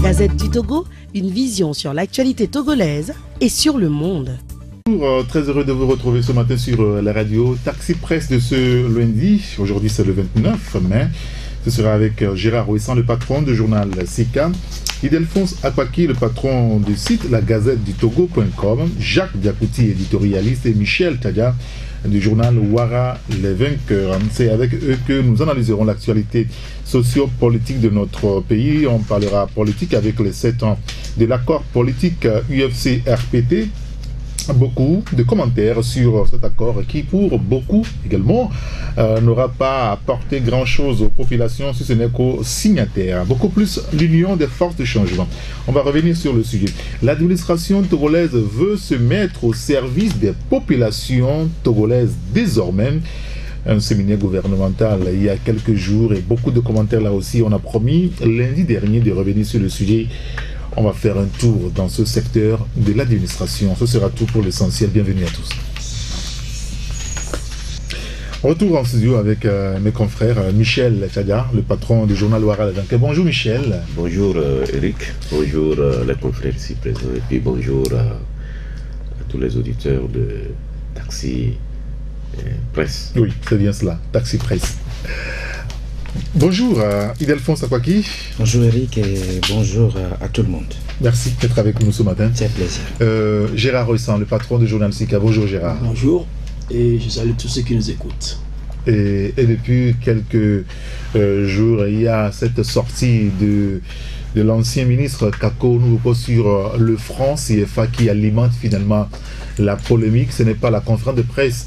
Gazette du Togo, une vision sur l'actualité togolaise et sur le monde. Bonjour, très heureux de vous retrouver ce matin sur la radio Taxi Presse de ce lundi. Aujourd'hui c'est le 29 mai. Ce sera avec Gérard Ouessant, le patron du journal Sika, Idelphonse Akwaki, le patron du site la Gazette du Togo.com, Jacques Diakouti, éditorialiste, et Michel Tadia du journal Ouara Les Vainqueurs. C'est avec eux que nous analyserons l'actualité socio-politique de notre pays. On parlera politique avec les 7 ans de l'accord politique UFC-RPT. Beaucoup de commentaires sur cet accord qui, pour beaucoup également, n'aura pas apporté grand-chose aux populations si ce n'est qu'aux signataires. Beaucoup plus l'union des forces de changement. On va revenir sur le sujet. L'administration togolaise veut se mettre au service des populations togolaises désormais. Un séminaire gouvernemental il y a quelques jours et beaucoup de commentaires là aussi. On a promis lundi dernier de revenir sur le sujet. On va faire un tour dans ce secteur de l'administration. Ce sera tout pour l'essentiel. Bienvenue à tous. Retour en studio avec mes confrères. Michel Tadia, le patron du journal Ouara Les Vainqueurs. Bonjour Michel. Bonjour Eric. Bonjour les confrères ici présents. Et puis bonjour à tous les auditeurs de Taxi Presse. Oui, c'est bien cela. Taxi Presse. Bonjour Idelphonse Akwaki. Bonjour Eric et bonjour à tout le monde. Merci d'être avec nous ce matin. C'est un plaisir. Gérard Ouessant, le patron du journal Sika. Bonjour Gérard. Bonjour et je salue tous ceux qui nous écoutent. Et depuis quelques jours, il y a cette sortie de l'ancien ministre Kako Nouveau sur le franc CFA qui alimente finalement la polémique. Ce n'est pas la conférence de presse,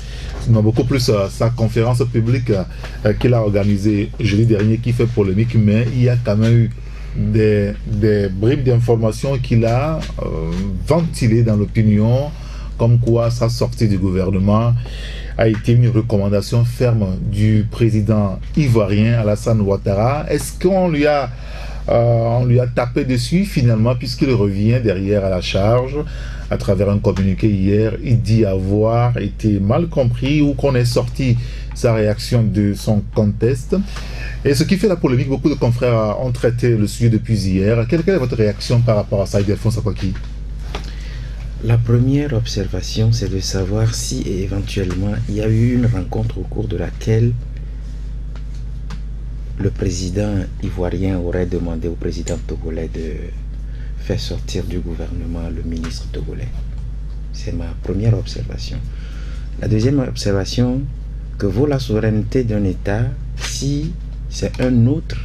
mais beaucoup plus sa conférence publique qu'il a organisée jeudi dernier qui fait polémique, mais il y a quand même eu des bribes d'informations qu'il a ventilées dans l'opinion, comme quoi sa sortie du gouvernement a été une recommandation ferme du président ivoirien Alassane Ouattara. Est-ce qu'on lui a tapé dessus finalement, puisqu'il revient derrière à la charge à travers un communiqué hier? Il dit avoir été mal compris ou qu'on ait sorti sa réaction de son conteste. Et ce qui fait la polémique, beaucoup de confrères ont traité le sujet depuis hier. Quelle est votre réaction par rapport à ça, Idelphonse Akwaki? La première observation, c'est de savoir si éventuellement il y a eu une rencontre au cours de laquelle le président ivoirien aurait demandé au président togolais de faire sortir du gouvernement le ministre togolais. C'est ma première observation. La deuxième observation, que vaut la souveraineté d'un État si c'est un autre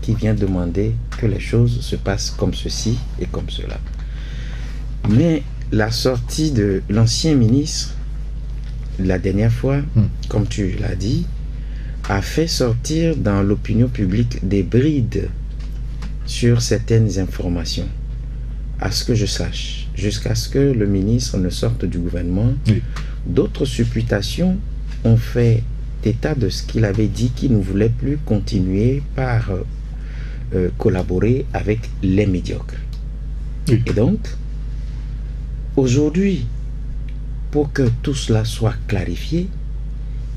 qui vient demander que les choses se passent comme ceci et comme cela. Mais la sortie de l'ancien ministre, la dernière fois, comme tu l'as dit, a fait sortir dans l'opinion publique des brides sur certaines informations. À ce que je sache, jusqu'à ce que le ministre ne sorte du gouvernement, d'autres supputations ont fait état de ce qu'il avait dit, qu'il ne voulait plus continuer par collaborer avec les médiocres. Et donc, aujourd'hui, pour que tout cela soit clarifié,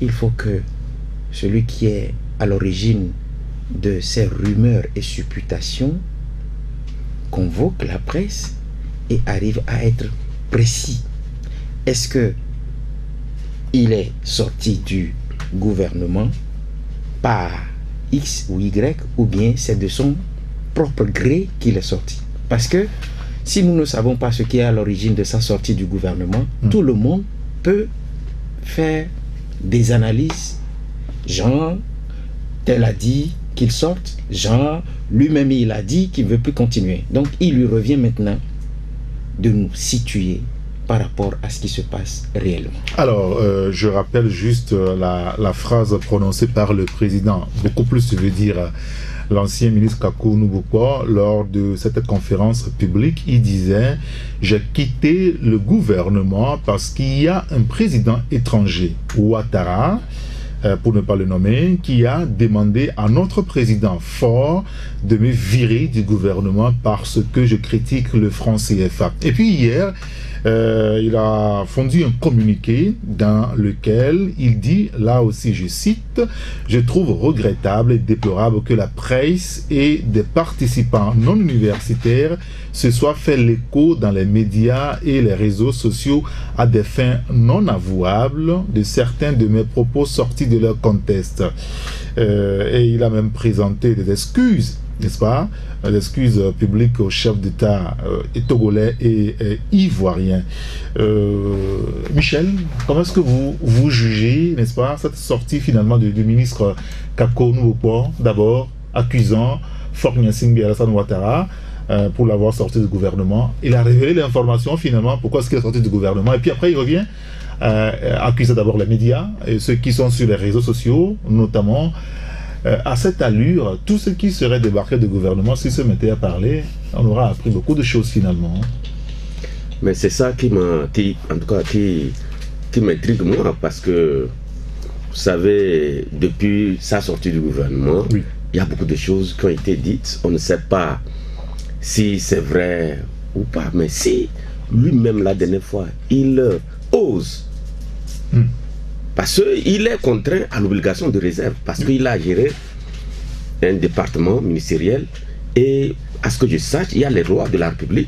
il faut que celui qui est à l'origine de ces rumeurs et supputations convoque la presse et arrive à être précis. Est-ce que il est sorti du gouvernement par X ou Y, ou bien c'est de son propre gré qu'il est sorti? Parce que si nous ne savons pas ce qui est à l'origine de sa sortie du gouvernement, tout le monde peut faire des analyses, genre tel a dit qu'il sorte, genre lui-même il a dit qu'il ne veut plus continuer. Donc il lui revient maintenant de nous situer par rapport à ce qui se passe réellement. Alors, je rappelle juste la phrase prononcée par le président, beaucoup plus je veux dire l'ancien ministre Kako Nouveau lors de cette conférence publique. Il disait « J'ai quitté le gouvernement parce qu'il y a un président étranger, Ouattara, pour ne pas le nommer, qui a demandé à notre président Faure de me virer du gouvernement parce que je critique le franc CFA. Et puis hier, il a fondu un communiqué dans lequel il dit, là aussi je cite, « Je trouve regrettable et déplorable que la presse et des participants non universitaires se soient fait l'écho dans les médias et les réseaux sociaux à des fins non avouables de certains de mes propos sortis de leur contexte. » Et il a même présenté des excuses, n'est-ce pas, des excuses publiques aux chefs d'État togolais et ivoiriens. Michel, comment est-ce que vous jugez, n'est-ce pas, cette sortie finalement du ministre Kako Nuokpo, d'abord accusant Faure Gnassingbé Alassane Ouattara pour l'avoir sorti du gouvernement. Il a révélé l'information finalement, pourquoi est-ce qu'il est sorti du gouvernement, et puis après il revient accuser d'abord les médias, et ceux qui sont sur les réseaux sociaux notamment. À cette allure, tous ceux qui seraient débarqués du gouvernement, s'ils se mettaient à parler, on aura appris beaucoup de choses finalement. Mais c'est ça qui m'intrigue moi, parce que, vous savez, depuis sa sortie du gouvernement, oui, il y a beaucoup de choses qui ont été dites. On ne sait pas si c'est vrai ou pas, mais si lui-même la dernière fois, il ose. Parce qu'il est contraint à l'obligation de réserve, parce qu'il a géré un département ministériel et, à ce que je sache, il y a les rois de la République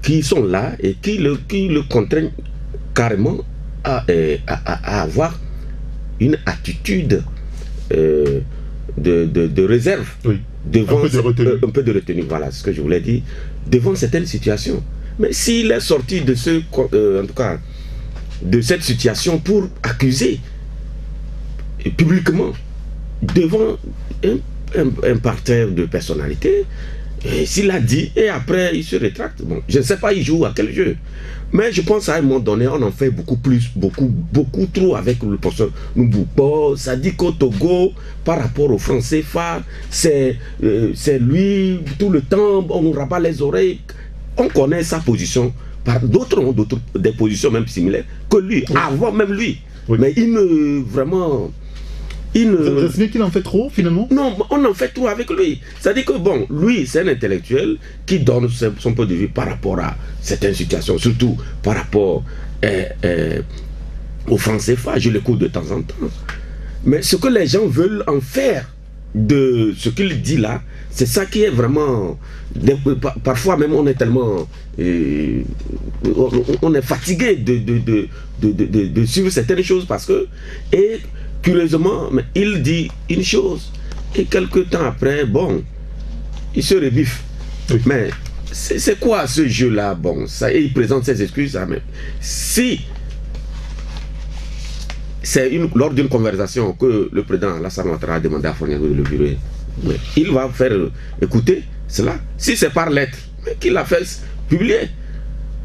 qui sont là et qui le contraignent carrément à avoir une attitude de réserve, oui, devant un peu de retenue, voilà ce que je voulais dire, devant certaines situations. Mais s'il est sorti de ce, en tout cas, de cette situation pour accuser publiquement devant un parterre de personnalités, s'il a dit et après il se rétracte, bon, je ne sais pas il joue à quel jeu, mais je pense à un moment donné on en fait beaucoup trop avec le professeur Nuokpo. Ça dit qu'au Togo par rapport au franc CFA c'est lui tout le temps, on nous rabat les oreilles, on connaît sa position. D'autres ont des positions même similaires que lui, oui, avant même lui. Oui. Mais il ne vraiment... Vous estimez qu'il en fait trop finalement? Non, on en fait trop avec lui. C'est-à-dire que bon, lui c'est un intellectuel qui donne son point de vue par rapport à certaines situations, surtout par rapport au franc CFA, je l'écoute de temps en temps. Mais ce que les gens veulent en faire de ce qu'il dit là, c'est ça qui est vraiment... Parfois même on est tellement... on est fatigué de suivre certaines choses parce que... Et curieusement, il dit une chose et quelques temps après, bon, il se rebiffe. Oui. Mais c'est quoi ce jeu-là? Bon, ça, et il présente ses excuses. Ça, mais si c'est lors d'une conversation que le président Alassane Ouattara a demandé à Faure Gnassingbé de le virer, il va faire écouter cela. Si c'est par lettre, qu'il a fait publier.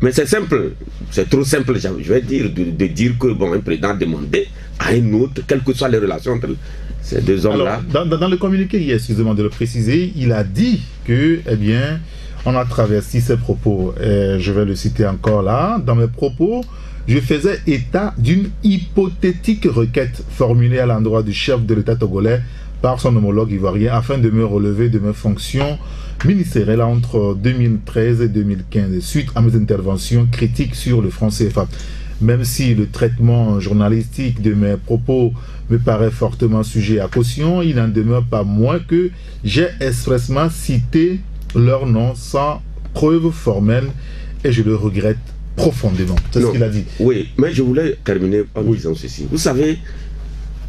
Mais c'est simple, c'est trop simple, je vais dire, de dire que bon, un président a demandé à un autre, quelles que soient les relations entre ces deux hommes-là. Dans le communiqué, excusez-moi de le préciser, il a dit que, eh bien, on a traversé ses propos. Et je vais le citer encore là. Dans mes propos, je faisais état d'une hypothétique requête formulée à l'endroit du chef de l'État togolais par son homologue ivoirien afin de me relever de mes fonctions ministérielles entre 2013 et 2015 suite à mes interventions critiques sur le franc CFA. Même si le traitement journalistique de mes propos me paraît fortement sujet à caution, il n'en demeure pas moins que j'ai expressement cité leur nom sans preuve formelle et je le regrette profondément. C'est ce qu'il a dit. Oui, mais je voulais terminer en disant ceci. Vous savez,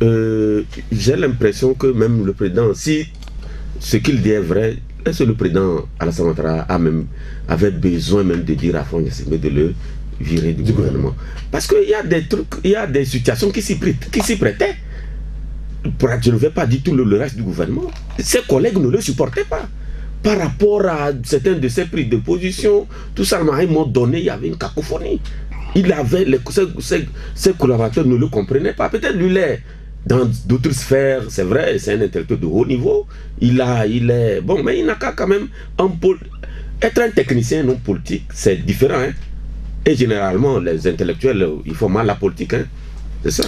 j'ai l'impression que même le président, si ce qu'il dit est vrai, est-ce que le président Alassane Ouattara avait besoin même de dire à Faure Gnassingbé de le virer du gouvernement? Parce qu'il y a des trucs, il y a des situations qui s'y prêtaient. Je ne vais pas dire tout le reste du gouvernement. Ses collègues ne le supportaient pas. Par rapport à certains de ses prises de position, tout ça, à un moment donné, il y avait une cacophonie. Il avait ses collaborateurs ne le comprenaient pas. Peut-être lui, dans d'autres sphères, c'est vrai, c'est un intellectuel de haut niveau. Il est bon, mais il n'a qu'à quand même être un technicien non politique, c'est différent. Hein? Et généralement, les intellectuels, ils font mal la politique. Hein? C'est ça.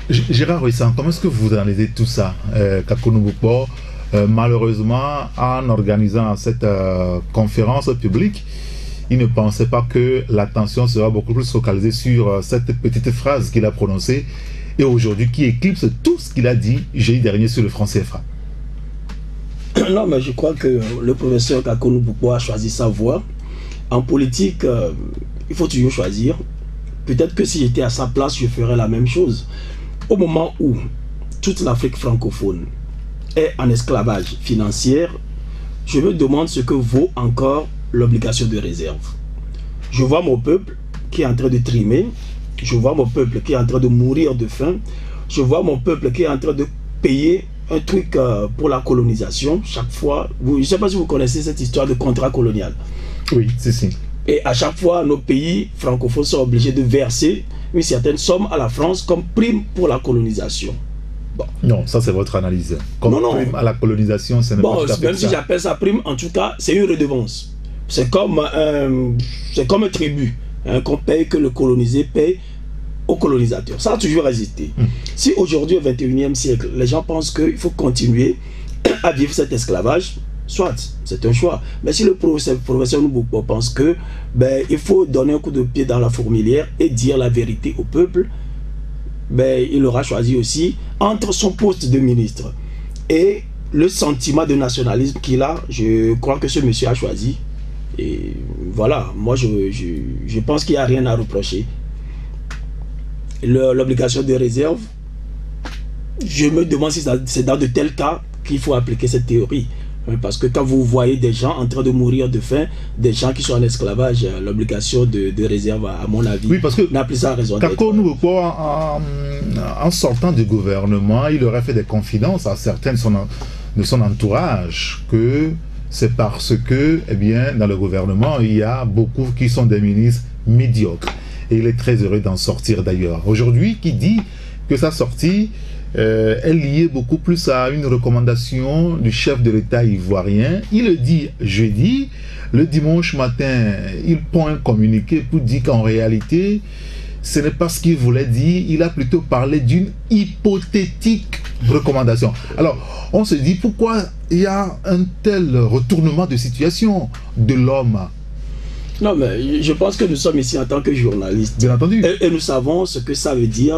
Gérard Ouessant, comment est-ce que vous analysez tout ça? Kakonou Bokpo, malheureusement, en organisant cette conférence publique, il ne pensait pas que l'attention sera beaucoup plus focalisée sur cette petite phrase qu'il a prononcée et aujourd'hui qui éclipse tout ce qu'il a dit jeudi dernier sur le franc CFA. Non, mais je crois que le professeur Kakonou Bokpo a choisi sa voie. En politique, il faut toujours choisir. Peut-être que si j'étais à sa place, je ferais la même chose. Au moment où toute l'Afrique francophone est en esclavage financier, je me demande ce que vaut encore l'obligation de réserve. Je vois mon peuple qui est en train de trimer, je vois mon peuple qui est en train de mourir de faim, je vois mon peuple qui est en train de payer un truc pour la colonisation chaque fois. Je ne sais pas si vous connaissez cette histoire de contrat colonial. Oui, si. Et à chaque fois, nos pays francophones sont obligés de verser une certaine somme à la France comme prime pour la colonisation. Bon. Non, ça c'est votre analyse. Comme prime à la colonisation, ce n'est pas tout à fait même si j'appelle ça prime, en tout cas, c'est une redevance. C'est comme un tribut qu'on paye, que le colonisé paye au colonisateur. Ça a toujours existé. Si aujourd'hui, au 21e siècle, les gens pensent qu'il faut continuer à vivre cet esclavage, soit, c'est un choix. Mais si le professeur Noubouko pense que il faut donner un coup de pied dans la fourmilière et dire la vérité au peuple, il aura choisi aussi entre son poste de ministre et le sentiment de nationalisme qu'il a. Je crois que ce monsieur a choisi. Et voilà, moi je pense qu'il n'y a rien à reprocher. L'obligation de réserve, je me demande si c'est dans de tels cas qu'il faut appliquer cette théorie. Parce que quand vous voyez des gens en train de mourir de faim, des gens qui sont en esclavage, l'obligation de réserve, à mon avis, oui, parce que n'a plus sa raison d'être. En sortant du gouvernement, il aurait fait des confidences à certains de son entourage que c'est parce que, dans le gouvernement, il y a beaucoup qui sont des ministres médiocres. Et il est très heureux d'en sortir d'ailleurs. Aujourd'hui, qui dit que sa sortie est liée beaucoup plus à une recommandation du chef de l'État ivoirien. Il le dit jeudi. Le dimanche matin, il prend un communiqué pour dire qu'en réalité, ce n'est pas ce qu'il voulait dire. Il a plutôt parlé d'une hypothétique recommandation. Alors, on se dit pourquoi il y a un tel retournement de situation de l'homme. Non, mais je pense que nous sommes ici en tant que journalistes. Bien entendu. Et nous savons ce que ça veut dire,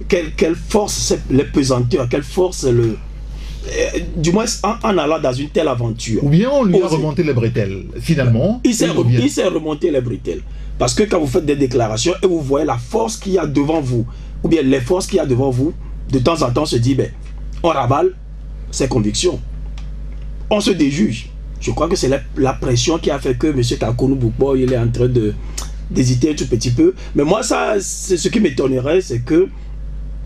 quelle force les pesanteurs, quelle force du moins en allant dans une telle aventure. Ou bien on lui a remonté les bretelles, finalement. Il s'est remonté les bretelles. Parce que quand vous faites des déclarations et vous voyez la force qu'il y a devant vous, ou bien les forces qu'il y a devant vous, de temps en temps on se dit, on ravale ses convictions. On se déjuge. Je crois que c'est la pression qui a fait que M. Kakonou Bokpo, il est en train d'hésiter un tout petit peu. Mais moi, c'est ce qui m'étonnerait, c'est que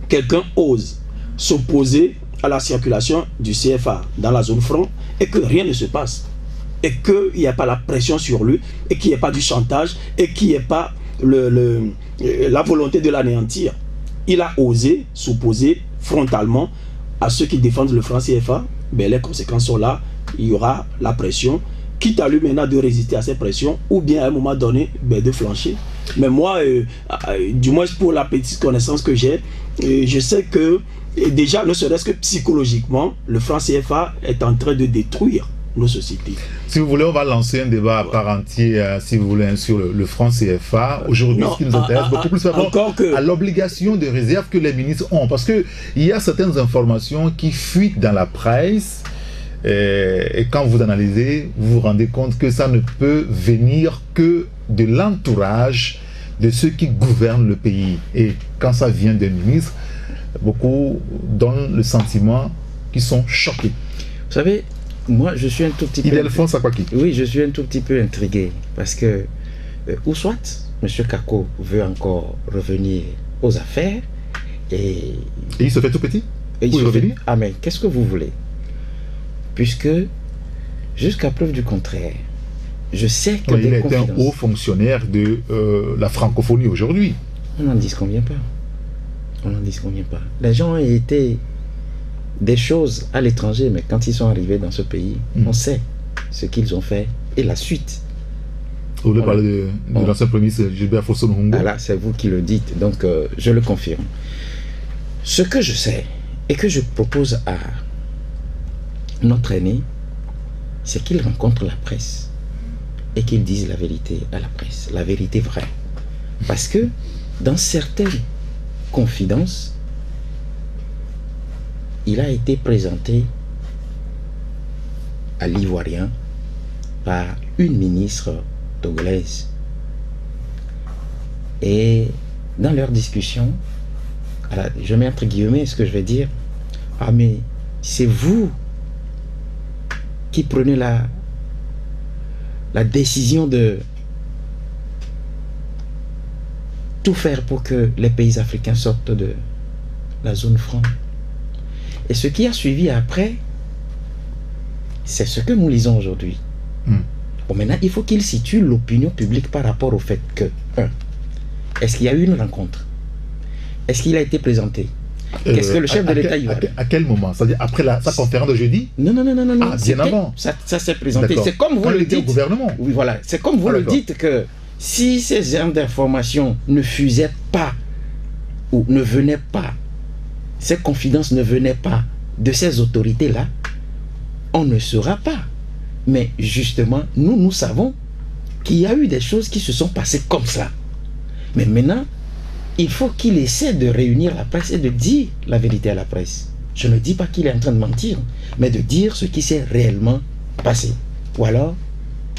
quelqu'un ose s'opposer à la circulation du CFA dans la zone franc et que rien ne se passe. Et qu'il n'y a pas la pression sur lui, et qu'il n'y ait pas du chantage, et qu'il n'y ait pas la volonté de l'anéantir. Il a osé s'opposer frontalement à ceux qui défendent le franc CFA. Les conséquences sont là. Il y aura la pression, quitte à lui maintenant de résister à ces pressions, ou bien à un moment donné de flancher. Mais moi, du moins pour la petite connaissance que j'ai, je sais que déjà, ne serait-ce que psychologiquement, le franc CFA est en train de détruire nos sociétés. Si vous voulez, on va lancer un débat à part entier, si vous voulez, sur le franc CFA. Aujourd'hui, ce qui nous intéresse beaucoup plus à l'obligation de réserve que les ministres ont. Parce qu'il y a certaines informations qui fuitent dans la presse. Et quand vous analysez, vous vous rendez compte que ça ne peut venir que de l'entourage de ceux qui gouvernent le pays. Et quand ça vient des ministres, beaucoup donnent le sentiment qu'ils sont choqués. Vous savez, moi je suis un tout petit peu... Oui, je suis un tout petit peu intrigué parce que, ou soit, M. Kako veut encore revenir aux affaires et il se fait tout petit pour revenir. Ah mais qu'est-ce que vous voulez? Puisque, jusqu'à preuve du contraire, je sais que il est un haut fonctionnaire de la francophonie aujourd'hui. On n'en dit combien pas. On n'en dit combien pas. Les gens ont été des choses à l'étranger, mais quand ils sont arrivés dans ce pays, on sait ce qu'ils ont fait et la suite. Vous voulez parler de l'ancien Premier ministre Gilbert Fosso Nhungu? Ah là, c'est vous qui le dites, donc je le confirme. Ce que je sais et que je propose à notre aîné, c'est qu'il rencontre la presse et qu'il dise la vérité à la presse, la vérité vraie. Parce que dans certaines confidences, il a été présenté à l'Ivoirien par une ministre togolaise. Et dans leur discussion, je mets entre guillemets ce que je vais dire, ah mais c'est vous qui prenez la décision de tout faire pour que les pays africains sortent de la zone franc. Et ce qui a suivi après, c'est ce que nous lisons aujourd'hui. Bon, maintenant, il faut qu'il situe l'opinion publique par rapport au fait que, est-ce qu'il y a eu une rencontre? Est-ce qu'il a été présenté? Qu'est-ce que le chef de l'État y va? À quel moment? C'est-à-dire après sa conférence de jeudi? Non. Ah, bien avant. Ça s'est présenté. C'est comme vous le dites. Au gouvernement. Oui, voilà. C'est comme vous le dites que si ces genres d'informations ne fusaient pas ou ne venaient pas, ces confidences ne venaient pas de ces autorités-là, on ne saura pas. Mais justement, nous savons qu'il y a eu des choses qui se sont passées comme ça. Mais maintenant, il faut qu'il essaie de réunir la presse et de dire la vérité à la presse. Je ne dis pas qu'il est en train de mentir, mais de dire ce qui s'est réellement passé. Ou alors,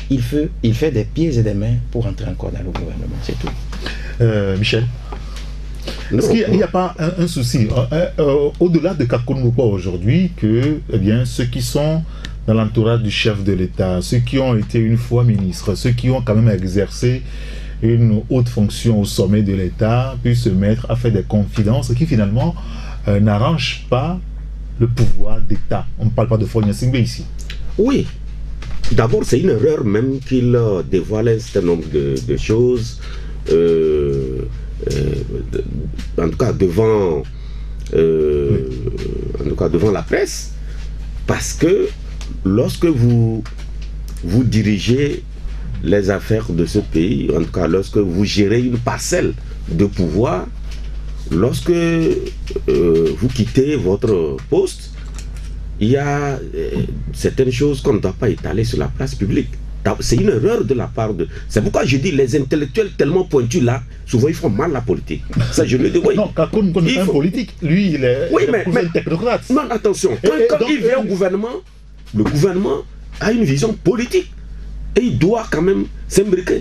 il fait des pieds et des mains pour entrer encore dans le gouvernement. C'est tout. Michel, est-ce qu'il n'y a pas un souci au-delà de Kakounoupa aujourd'hui que ceux qui sont dans l'entourage du chef de l'État, ceux qui ont été une fois ministres, ceux qui ont quand même exercé une haute fonction au sommet de l'État, puissent se mettre à faire des confidences qui finalement n'arrangent pas le pouvoir d'État? On ne parle pas de Faure Gnassingbé ici. Oui. D'abord, c'est une erreur même qu'il dévoile un certain nombre de choses, en tout cas devant la presse, parce que lorsque vous dirigez les affaires de ce pays, en tout cas lorsque vous gérez une parcelle de pouvoir, lorsque vous quittez votre poste, il y a certaines choses qu'on ne doit pas étaler sur la place publique. C'est une erreur de la part de... C'est pourquoi je dis les intellectuels tellement pointus là, souvent ils font mal la politique. Ça je le dis, oui. Non, Kakoun n'est pas un politique. Lui, il est un technocrate. Non, attention. Quand il vient au gouvernement, le gouvernement a une vision politique. Et il doit quand même s'imbriquer.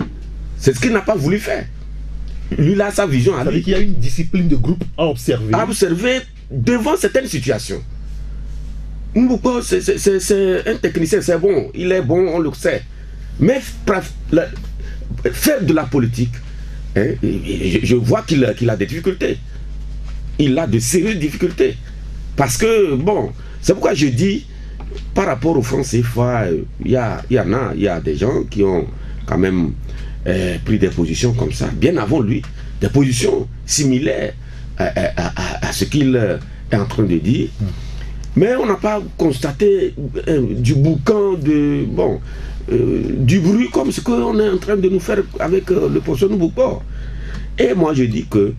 C'est ce qu'il n'a pas voulu faire. Lui, il a sa vision à lui. Ça veut dire qu'il y a une discipline de groupe à observer. À observer devant certaines situations. Mbouko, c'est un technicien, c'est bon. Il est bon, on le sait. Mais faire de la politique, hein, je vois qu'il a des difficultés. Il a de sérieuses difficultés. Parce que, bon, c'est pourquoi je dis, par rapport aux francs CFA, il y a des gens qui ont quand même pris des positions comme ça, bien avant lui, des positions similaires à ce qu'il est en train de dire. Mais on n'a pas constaté du boucan, du bruit comme ce qu'on est en train de nous faire avec le professeur Nboukor. Et moi je dis que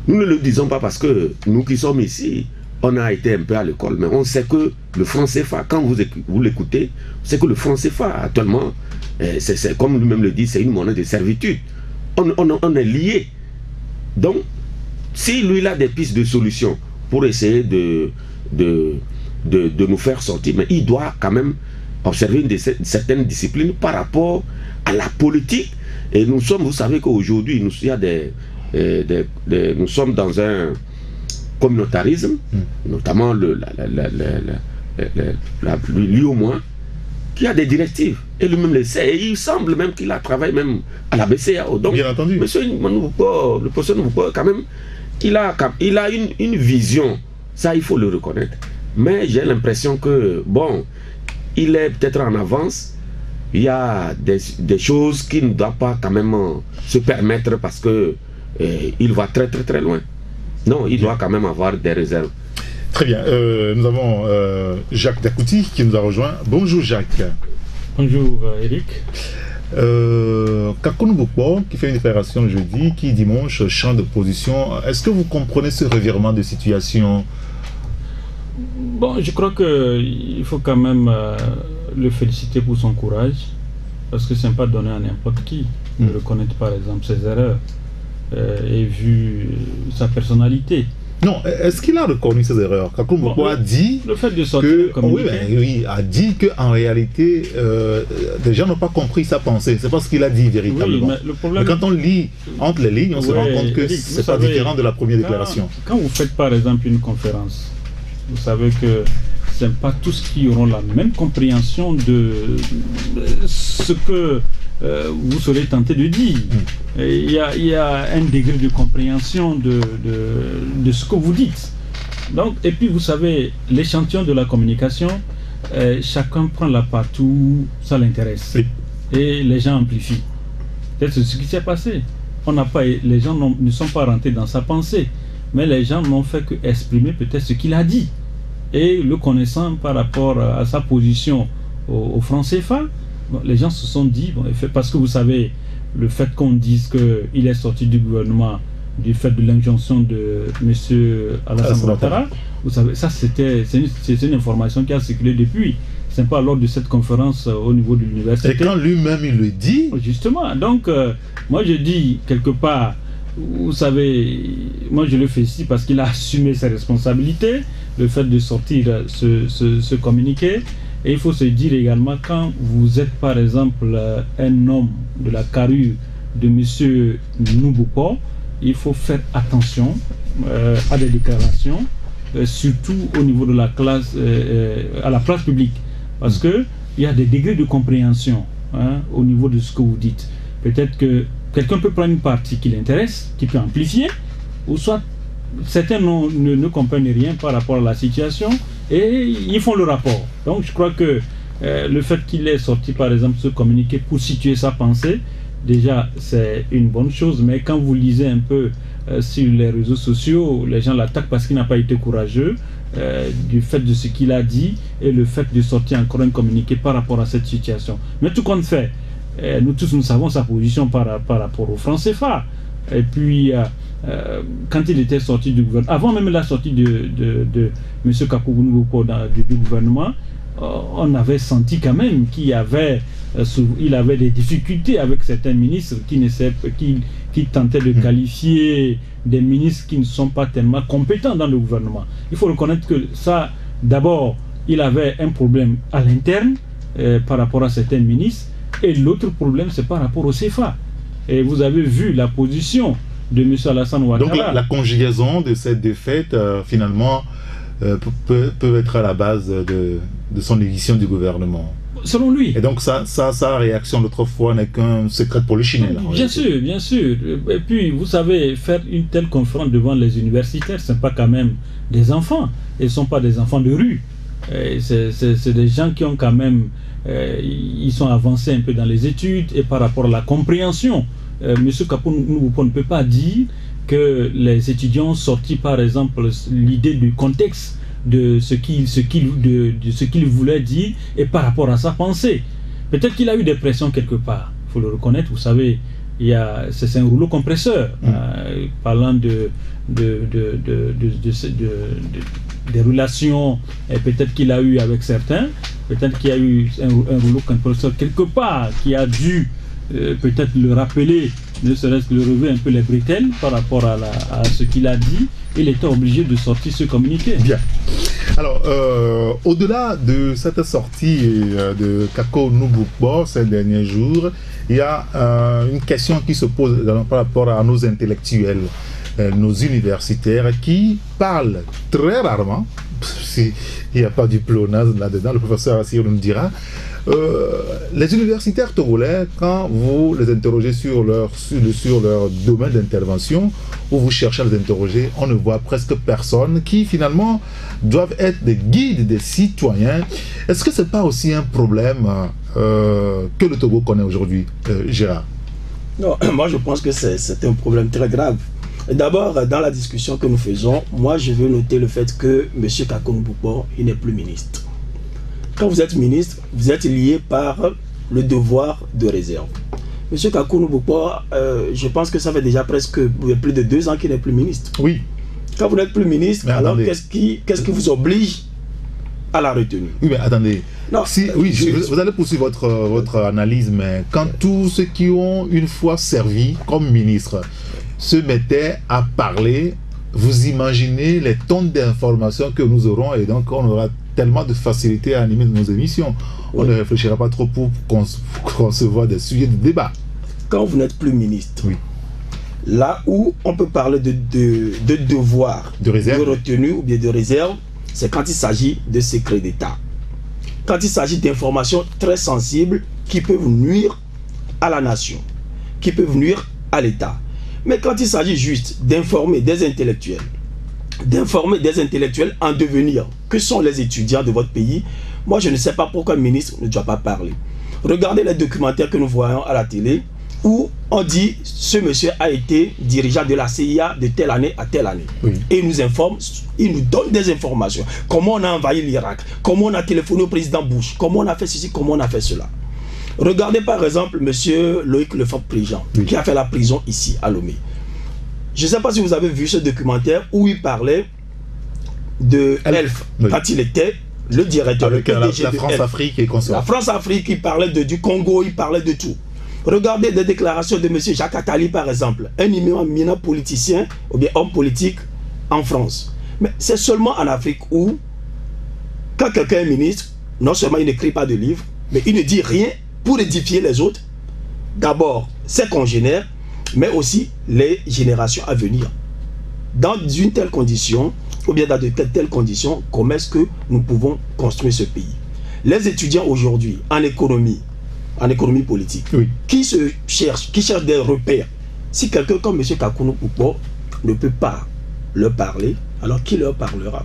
nous ne le disons pas parce que nous qui sommes ici, on a été un peu à l'école, mais on sait que le franc CFA, quand vous l'écoutez, c'est que le franc CFA actuellement, c'est comme lui-même le dit, c'est une monnaie de servitude. On est liés. Donc, si lui il a des pistes de solutions pour essayer de nous faire sortir, mais il doit quand même observer une certaine discipline par rapport à la politique. Et nous sommes, vous savez qu'aujourd'hui, nous sommes dans un communautarisme, notamment lui au moins, qui a des directives. Et lui-même le sait. Et il semble même qu'il a travaillé même à la BCAO. Donc, bien entendu. Le professeur Nboukor, quand même, il a une vision. Ça, il faut le reconnaître. Mais j'ai l'impression que, bon, il est peut-être en avance. Il y a des choses qu'il ne doit pas quand même se permettre parce que il va très très très loin. Non, il doit quand même avoir des réserves. Très bien. Nous avons Jacques Dakouti qui nous a rejoint. Bonjour Jacques. Bonjour Eric. Kakou Nubukbo, qui fait une déclaration jeudi, qui dimanche change de position. Est-ce que vous comprenez ce revirement de situation? Bon, je crois qu'il faut quand même le féliciter pour son courage, parce que ce n'est pas donné à n'importe qui de reconnaître par exemple ses erreurs et vu sa personnalité. Non, est-ce qu'il a reconnu ses erreurs? Kakou Nubukbo a dit le fait de sortir oui, a dit qu'en réalité, les gens n'ont pas compris sa pensée. C'est pas ce qu'il a dit véritablement. Oui, mais quand on lit entre les lignes, on se rend compte que c'est pas différent de la première déclaration. Quand vous faites par exemple une conférence, vous savez que ce n'est pas tous qui auront la même compréhension de ce que vous serez tenté de dire. Il y a un degré de compréhension de ce que vous dites. Donc, et puis vous savez, l'échantillon de la communication, chacun prend la part où ça l'intéresse. Oui. Et les gens amplifient. C'est ce qui s'est passé. Les gens ne sont pas rentrés dans sa pensée, mais les gens n'ont fait que exprimer peut-être ce qu'il a dit. Et le connaissant par rapport à sa position au franc CFA, bon, les gens se sont dit, bon, parce que vous savez, le fait qu'on dise qu'il est sorti du gouvernement du fait de l'injonction de M. Alassane Ouattara, vous savez, ça c'est une information qui a circulé depuis. Ce n'est pas lors de cette conférence au niveau de l'université. Et quand lui-même il le dit. Justement, donc moi je dis quelque part, vous savez, moi je le félicite parce qu'il a assumé ses responsabilités, le fait de sortir ce communiqué. Et il faut se dire également, quand vous êtes par exemple un homme de la carrure de M. Nubukbo, il faut faire attention à des déclarations, surtout au niveau de la classe, à la place publique. Parce qu'il y a des degrés de compréhension au niveau de ce que vous dites. Peut-être que quelqu'un peut prendre une partie qui l'intéresse, qui peut amplifier, ou soit certains ne comprennent rien par rapport à la situation et ils font le rapport. Donc je crois que le fait qu'il ait sorti par exemple ce communiqué pour situer sa pensée, déjà c'est une bonne chose, mais quand vous lisez un peu sur les réseaux sociaux, les gens l'attaquent parce qu'il n'a pas été courageux du fait de ce qu'il a dit et le fait de sortir encore un communiqué par rapport à cette situation. Mais tout compte fait, nous tous nous savons sa position par rapport au franc CFA. Et puis quand il était sorti du gouvernement, avant même la sortie de M. Kakou Nubukbo du gouvernement, on avait senti quand même qu'il avait des difficultés avec certains ministres qui tentaient de qualifier des ministres qui ne sont pas tellement compétents dans le gouvernement. Il faut reconnaître que ça, d'abord, il avait un problème à l'interne par rapport à certains ministres, et l'autre problème, c'est par rapport au CFA. Et vous avez vu la position de M. Alassane Ouattara. Donc la conjugaison de cette défaite, finalement, peut être à la base de son édition du gouvernement. Selon lui. Et donc sa réaction l'autre fois n'est qu'un secret de polichinelle. Bien sûr, bien sûr. Et puis, vous savez, faire une telle conférence devant les universitaires, ce n'est pas quand même des enfants. Ils ne sont pas des enfants de rue. C'est des gens qui ont quand même... ils sont avancés un peu dans les études et par rapport à la compréhension. M. Kakou Nubukbo ne peut pas dire que les étudiants ont sorti par exemple l'idée du contexte de ce qu'il voulait dire et par rapport à sa pensée. Peut-être qu'il a eu des pressions quelque part, il faut le reconnaître. Vous savez, c'est un rouleau compresseur, parlant des relations peut-être qu'il a eu avec certains, peut-être qu'il y a eu un rouleau compresseur quelque part qui a dû peut-être le rappeler, ne serait-ce que le relever un peu les bretelles par rapport à ce qu'il a dit. Il était obligé de sortir ce communiqué. Bien. Alors, au-delà de cette sortie de Kakou Nubukbo ces derniers jours, il y a une question qui se pose par rapport à nos intellectuels, nos universitaires, qui parlent très rarement, s'il n'y a pas du pléonasme là-dedans, le professeur Assir nous dira, les universitaires togolais, quand vous les interrogez sur leur domaine d'intervention, ou vous cherchez à les interroger, on ne voit presque personne qui finalement doivent être des guides des citoyens. Est-ce que ce n'est pas aussi un problème que le Togo connaît aujourd'hui, Gérard? Non, moi je pense que c'est un problème très grave. D'abord, dans la discussion que nous faisons, moi je veux noter le fait que M. Kakou Nubukbo, il n'est plus ministre. Quand vous êtes ministre, vous êtes lié par le devoir de réserve. Monsieur Kakounou Bokpo, je pense que ça fait déjà presque plus de 2 ans qu'il n'est plus ministre. Oui. Quand vous n'êtes plus ministre, alors qu'est-ce qui vous oblige à la retenue? Oui, mais attendez. Non, si, vous allez poursuivre votre analyse, mais quand tous ceux qui ont une fois servi comme ministre se mettaient à parler, vous imaginez les tonnes d'informations que nous aurons, et donc on aura tellement de facilité à animer nos émissions. On ne réfléchira pas trop pour concevoir des sujets de débat. Quand vous n'êtes plus ministre, oui. Là où on peut parler de devoir, de réserve, de retenue ou bien de réserve, c'est quand il s'agit de secrets d'État. Quand il s'agit d'informations très sensibles qui peuvent nuire à la nation, qui peuvent nuire à l'État. Mais quand il s'agit juste d'informer des intellectuels en devenir, que sont les étudiants de votre pays, moi je ne sais pas pourquoi le ministre ne doit pas parler. Regardez les documentaires que nous voyons à la télé, où on dit ce monsieur a été dirigeant de la CIA de telle année à telle année. Oui. Et il nous informe, il nous donne des informations. Comment on a envahi l'Irak, comment on a téléphoné au président Bush, comment on a fait ceci, comment on a fait cela. Regardez par exemple monsieur Loïc Lefort-Préjean, oui, qui a fait la prison ici à Lomé. Je ne sais pas si vous avez vu ce documentaire où il parlait de Elf, oui, quand il était le directeur, avec la France-Afrique et consorts. La France-Afrique, il parlait du Congo, il parlait de tout. Regardez des déclarations de M. Jacques Attali, par exemple, un éminent politicien ou bien homme politique en France. Mais c'est seulement en Afrique où, quand quelqu'un est ministre, non seulement il n'écrit pas de livre, mais il ne dit rien pour édifier les autres. D'abord, ses congénères, mais aussi les générations à venir. Dans une telle condition, ou bien dans de telles conditions, comment est-ce que nous pouvons construire ce pays? Les étudiants aujourd'hui en économie politique, oui, qui cherchent des repères. Si quelqu'un comme M. Kakounou Bokpo ne peut pas leur parler, alors qui leur parlera?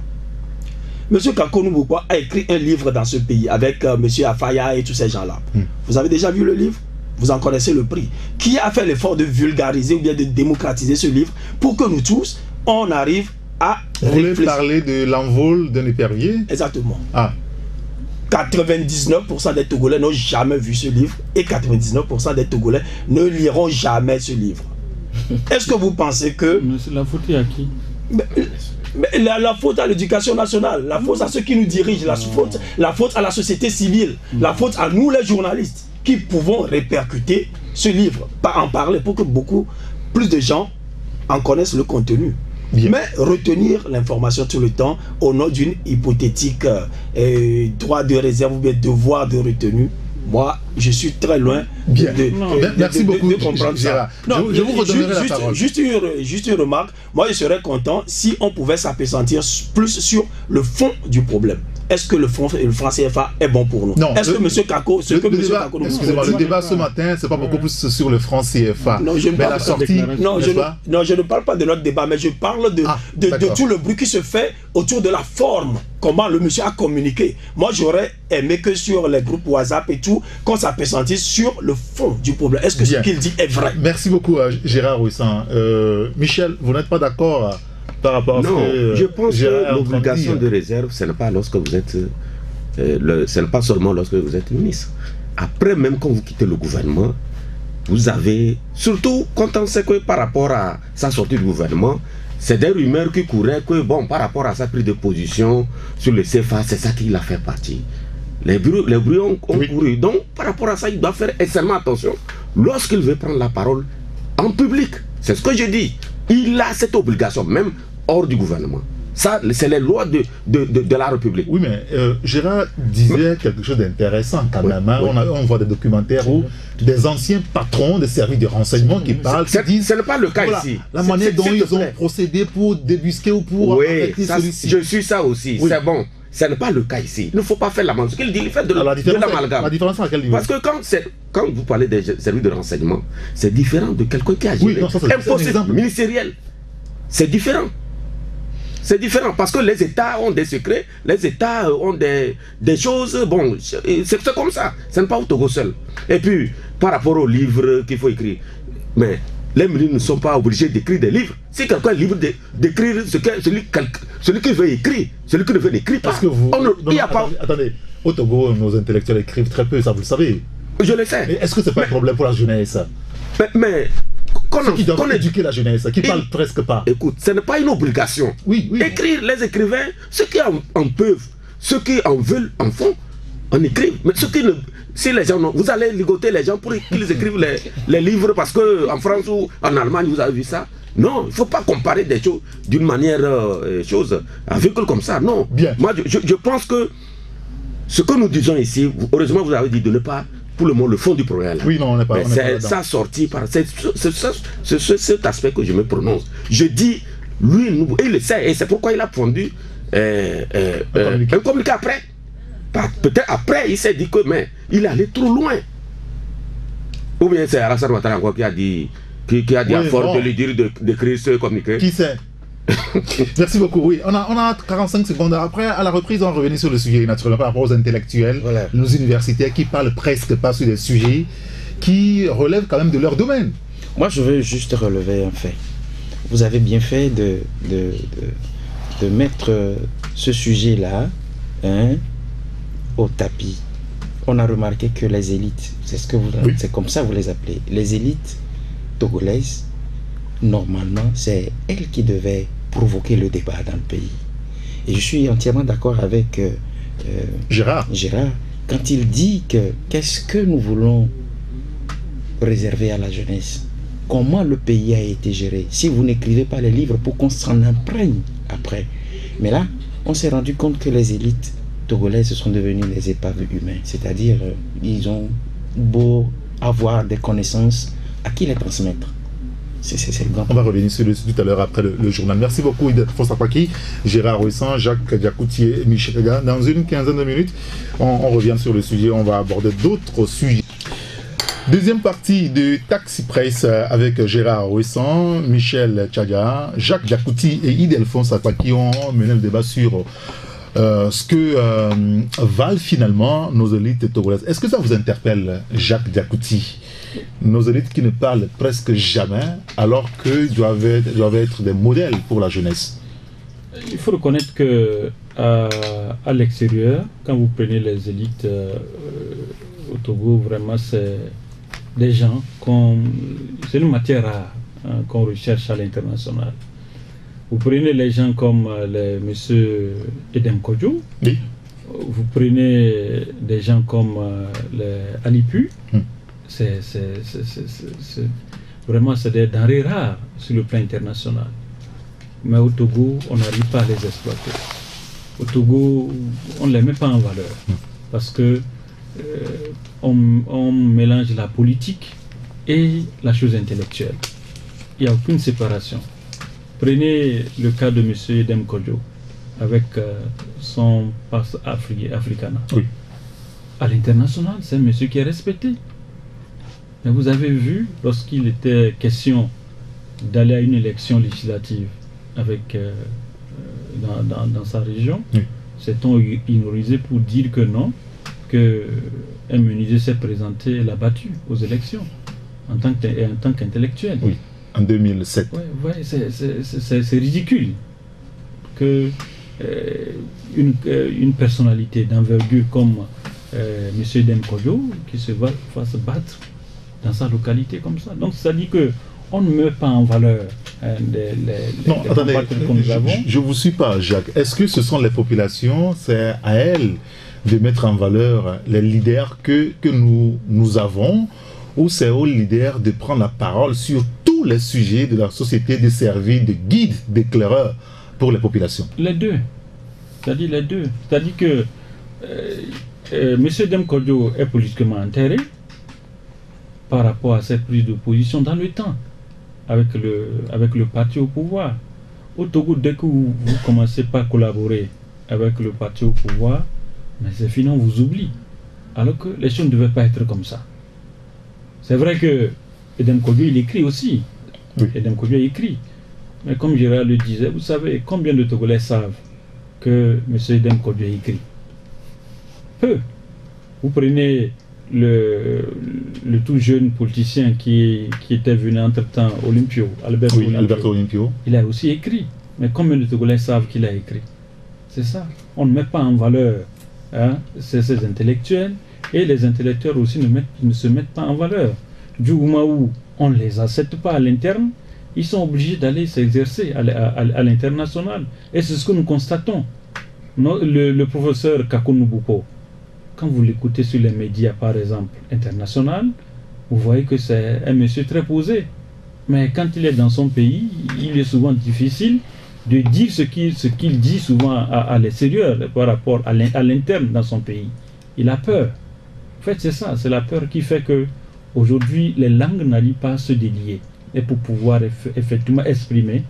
M. Kakounou Bokpo a écrit un livre dans ce pays avec M. Afaya et tous ces gens-là. Vous avez déjà vu le livre? Vous en connaissez le prix. Qui a fait l'effort de vulgariser ou bien de démocratiser ce livre pour que nous tous, on arrive à réfléchir? Vous voulez parler de l'envol d'un épervier? Exactement. Ah. 99% des Togolais n'ont jamais vu ce livre et 99% des Togolais ne liront jamais ce livre. Est-ce que vous pensez que... Mais c'est la faute à qui? Mais la faute à l'éducation nationale, la faute à ceux qui nous dirigent, la faute à la société civile, la faute à nous les journalistes qui pouvons répercuter ce livre, en parler pour que beaucoup plus de gens en connaissent le contenu. Bien. Mais retenir l'information tout le temps au nom d'une hypothétique droit de réserve ou bien devoir de retenue, moi je suis très loin de comprendre ça. Non, je vous redonnerai la parole. Juste une remarque, moi je serais content si on pouvait s'appesantir plus sur le fond du problème. Est-ce que le franc CFA est bon pour nous? Est-ce que M. Kako... Excusez-moi, le débat ce matin, c'est pas beaucoup plus sur le franc CFA. Non, je ne parle pas de notre débat, mais je parle de tout le bruit qui se fait autour de la forme. Comment le monsieur a communiqué. Moi, j'aurais aimé que sur les groupes WhatsApp et tout, qu'on s'appesantisse sur le fond du problème. Est-ce que ce qu'il dit est vrai? Merci beaucoup, Gérard Ouessant. Michel, vous n'êtes pas d'accord par rapport à ce que je pense que l'obligation de réserve, ce n'est pas lorsque vous êtes, ce n'est pas seulement lorsque vous êtes ministre. Après, même quand vous quittez le gouvernement, vous avez, surtout quand on sait que par rapport à sa sortie du gouvernement, c'est des rumeurs qui couraient que, bon, par rapport à sa prise de position sur le CFA, c'est ça qui l'a fait partir. Les bruits ont couru. Donc, par rapport à ça, il doit faire extrêmement attention lorsqu'il veut prendre la parole en public. C'est ce que je dis. Il a cette obligation, même hors du gouvernement. Ça, c'est les lois de la République. Oui, mais Gérard disait quelque chose d'intéressant quand même. Hein. On voit des documentaires où des anciens patrons des services de renseignement qui parlent, qui disent... Ce n'est pas le cas ici. La manière dont ils ont procédé pour débusquer ou pour arrêter celui-ci. Je suis ça aussi, c'est bon. Ce n'est pas le cas ici. Il ne faut pas faire l'amalgame. Ce qu'il dit, il fait de l'amalgame. La différence à quel niveau? Parce que quand vous parlez des services de renseignement, c'est différent de quelqu'un qui a géré un poste ministériel. C'est différent. C'est différent parce que les États ont des secrets, les États ont des choses, bon, c'est comme ça. Ce n'est pas au Togo seul. Et puis, par rapport aux livres qu'il faut écrire, mais les ministres ne sont pas obligés d'écrire des livres. Si quelqu'un est libre d'écrire celui qui veut écrire, celui qui ne veut écrire pas. Parce que vous... Attendez, au Togo, nos intellectuels écrivent très peu, ça vous le savez. Je le sais. Est-ce que c'est pas un problème pour la jeunesse? Mais qui doivent éduquer la jeunesse, qui parlent presque pas. Écoute, ce n'est pas une obligation. Oui. Écrire, les écrivains, ceux qui en peuvent, ceux qui en veulent, en font, on écrit. Mais ceux qui ne... Si les gens... Vous allez ligoter les gens pour qu'ils écrivent les livres parce qu'en France ou en Allemagne, vous avez vu ça? Non, il ne faut pas comparer des choses d'une manière aveugle comme ça. Non. Bien. Moi, je pense que ce que nous disons ici, heureusement, vous avez dit de ne pas, pour le moment, le fond du problème. Là. Oui, non, on n'est pas. C'est ça sorti par. C'est cet aspect que je me prononce. Je dis, lui, il le sait, et c'est pourquoi il a pondu un communiqué après. Peut-être après, il s'est dit que, mais il est allé trop loin. Ou bien c'est Alassane Ouattara encore qui a dit. Qui a dit à force de lui dire d'écrire ce communiqué. Qui sait? Merci beaucoup. Oui, on a 45 secondes. Après, à la reprise, on va revenir sur le sujet, naturellement, par rapport aux intellectuels, nos universitaires qui parlent presque pas sur des sujets qui relèvent quand même de leur domaine. Moi, je veux juste relever un fait. Vous avez bien fait de mettre ce sujet-là au tapis. On a remarqué que les élites, c'est comme ça que vous les appelez, les élites togolaises, normalement, c'est elles qui devaient provoquer le débat dans le pays. Et je suis entièrement d'accord avec Gérard quand il dit que qu'est-ce que nous voulons réserver à la jeunesse, comment le pays a été géré. Si vous n'écrivez pas les livres pour qu'on s'en imprègne après. Mais là, on s'est rendu compte que les élites togolaises sont devenues des épaves humains, c'est-à-dire ils ont beau avoir des connaissances, à qui les transmettre? C'est le grand. On va revenir sur le tout à l'heure après le journal. Merci beaucoup Ildefonse Akwaki, Gérard Ouessant, Jacques Diakouti et Michel Ega. Dans une quinzaine de minutes, on revient sur le sujet, on va aborder d'autres sujets. Deuxième partie de Taxi Presse avec Gérard Ouessant, Michel Tchaga, Jacques Diakouti et Ildefonse Akwaki ont mené le débat sur ce que valent finalement nos élites togolaises. Est-ce que ça vous interpelle, Jacques Diakouti? Nos élites qui ne parlent presque jamais, alors qu'ils doivent être des modèles pour la jeunesse. Il faut reconnaître que à l'extérieur, quand vous prenez les élites au Togo, vraiment c'est des gens c'est une matière rare qu'on recherche à l'international. Vous prenez les gens comme M. Edem Kodjo, oui. Vous prenez des gens comme Alipu. Vraiment c'est des denrées rares sur le plan international. Mais au Togo, on n'arrive pas à les exploiter. Au Togo, on ne les met pas en valeur. Parce que on mélange la politique et la chose intellectuelle. Il n'y a aucune séparation. Prenez le cas de M. Edem Kodjo avec son passe africana. Oui. À l'international, c'est un monsieur qui est respecté. Mais vous avez vu, lorsqu'il était question d'aller à une élection législative avec, dans sa région, oui. s'est-on ignorisé pour dire que non, qu'un menuisier s'est présenté et l'a battu aux élections en tant qu'intellectuel. Oui, en 2007. Oui, c'est ridicule que une personnalité d'envergure comme M. Edem Kodjo qui se fasse battre dans sa localité comme ça. Donc ça dit que on ne met pas en valeur non, attendez, que nous avons. Je ne vous suis pas, Jacques. Est-ce que ce sont les populations, c'est à elles de mettre en valeur les leaders que nous avons, ou c'est aux leaders de prendre la parole sur tous les sujets de la société, de servir de guide, d'éclaireur pour les populations? Les deux. C'est-à-dire les deux. C'est-à-dire que M. Edem Kodjo est politiquement enterré par rapport à cette prise de position dans le temps, avec le parti au pouvoir. Au Togo, dès que vous commencez pas à collaborer avec le parti au pouvoir, mais c'est fini, on vous oublie. Alors que les choses ne devaient pas être comme ça. C'est vrai que Edem Kodjo, il écrit aussi. Oui. Edem Kodjo écrit. Mais comme Gérard le disait, vous savez combien de Togolais savent que M. Edem Kodjo écrit? Peu. Vous prenez le tout jeune politicien qui était venu entre-temps, Olympio, Alberto Olympio. Il a aussi écrit. Mais combien de Togolais savent qu'il a écrit? C'est ça. On ne met pas en valeur ces intellectuels Et les intellectuels aussi ne se mettent pas en valeur. Du moment où on ne les accepte pas à l'interne, ils sont obligés d'aller s'exercer à l'international. Et c'est ce que nous constatons. Le professeur Kakonou Bouko, quand vous l'écoutez sur les médias, par exemple, internationaux, vous voyez que c'est un monsieur très posé. Mais quand il est dans son pays, il est souvent difficile de dire ce qu'il dit souvent à l'extérieur par rapport à l'interne dans son pays. Il a peur. En fait, c'est ça, c'est la peur qui fait que aujourd'hui les langues n'arrivent pas à se délier. Et pour pouvoir effectivement exprimer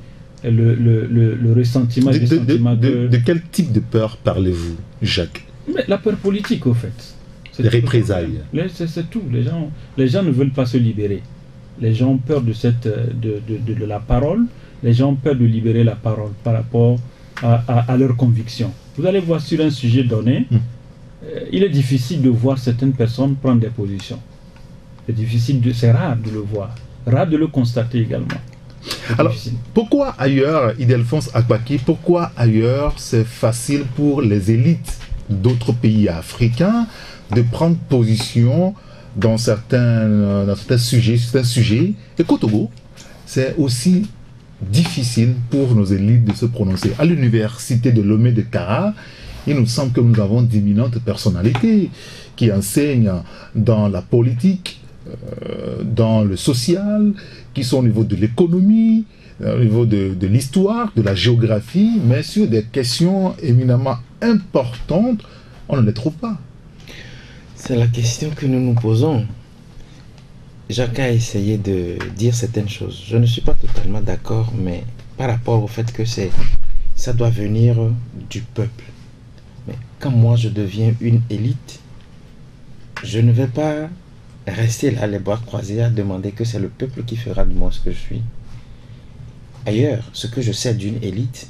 le ressentiment. De quel type de peur parlez-vous, Jacques? Mais la peur politique, au fait. Les représailles. C'est tout. Les gens ne veulent pas se libérer. Les gens ont peur de la parole. Les gens ont peur de libérer la parole par rapport à leurs convictions. Vous allez voir sur un sujet donné, il est difficile de voir certaines personnes prendre des positions. C'est rare de le voir. Rare de le constater également. Alors, pourquoi ailleurs, Ildefonse Akbaki, pourquoi ailleurs c'est facile pour les élites d'autres pays africains de prendre position dans certains sujets, et qu'au Togo, c'est aussi difficile pour nos élites de se prononcer. À l'université de Lomé de Kara, il nous semble que nous avons d'imminentes personnalités qui enseignent dans la politique, dans le social, qui sont au niveau de l'économie, au niveau de l'histoire, de la géographie, mais sur des questions éminemment importantes, on ne les trouve pas. C'est la question que nous nous posons. Jacques a essayé de dire certaines choses. Je ne suis pas totalement d'accord, mais par rapport au fait que ça doit venir du peuple. Mais quand moi je deviens une élite, je ne vais pas rester là les bras croisés à demander que c'est le peuple qui fera de moi ce que je suis. Ailleurs, ce que je sais d'une élite,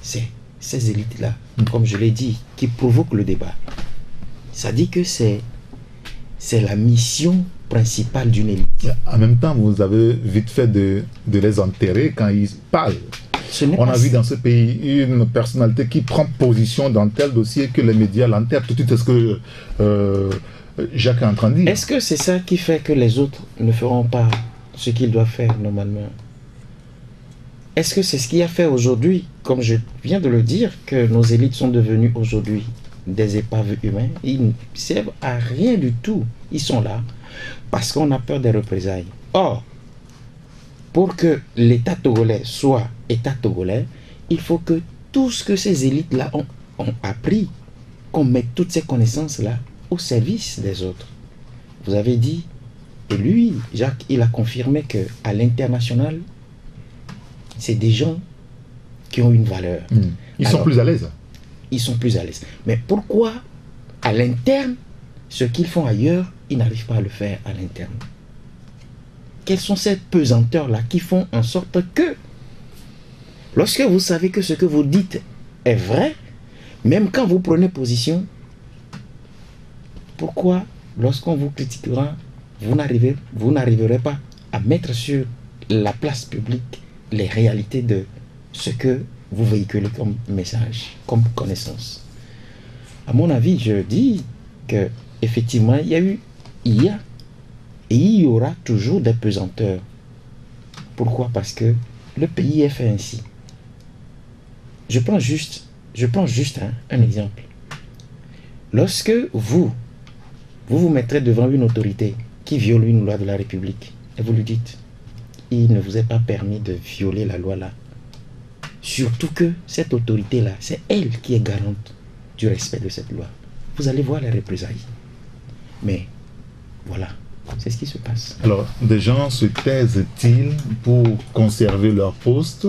c'est ces élites-là, comme je l'ai dit, qui provoquent le débat. Ça dit que c'est la mission principale d'une élite. En même temps, vous avez vite fait de les enterrer quand ils parlent. On a vu dans ce pays une personnalité qui prend position dans tel dossier que les médias l'enterrent tout de suite. Est-ce que Jacques est en train de dire? Est-ce que c'est ça qui fait que les autres ne feront pas ce qu'ils doivent faire normalement? Est-ce que c'est ce qui a fait aujourd'hui, comme je viens de le dire, que nos élites sont devenues aujourd'hui des épaves humains? Ils ne servent à rien du tout. Ils sont là parce qu'on a peur des représailles. Or, pour que l'État togolais soit État togolais, il faut que tout ce que ces élites-là ont appris, qu'on mette toutes ces connaissances-là au service des autres. Vous avez dit, et lui, Jacques, il a confirmé qu'à l'international, c'est des gens qui ont une valeur. Ils sont plus à l'aise. Ils sont plus à l'aise. Mais pourquoi, à l'interne, ce qu'ils font ailleurs, ils n'arrivent pas à le faire à l'interne? Quelles sont ces pesanteurs-là qui font en sorte que, lorsque vous savez que ce que vous dites est vrai, même quand vous prenez position, pourquoi, lorsqu'on vous critiquera, vous n'arriverez pas à mettre sur la place publique les réalités de ce que vous véhiculez comme message, comme connaissance? À mon avis, je dis que effectivement, il y a et il y aura toujours des pesanteurs. Pourquoi? Parce que le pays est fait ainsi. Je prends juste un exemple. Lorsque vous mettrez devant une autorité qui viole une loi de la République et vous lui dites, il ne vous est pas permis de violer la loi là. Surtout que cette autorité-là, c'est elle qui est garante du respect de cette loi. Vous allez voir les représailles. Mais voilà, c'est ce qui se passe. Alors, des gens se taisent-ils pour conserver leur poste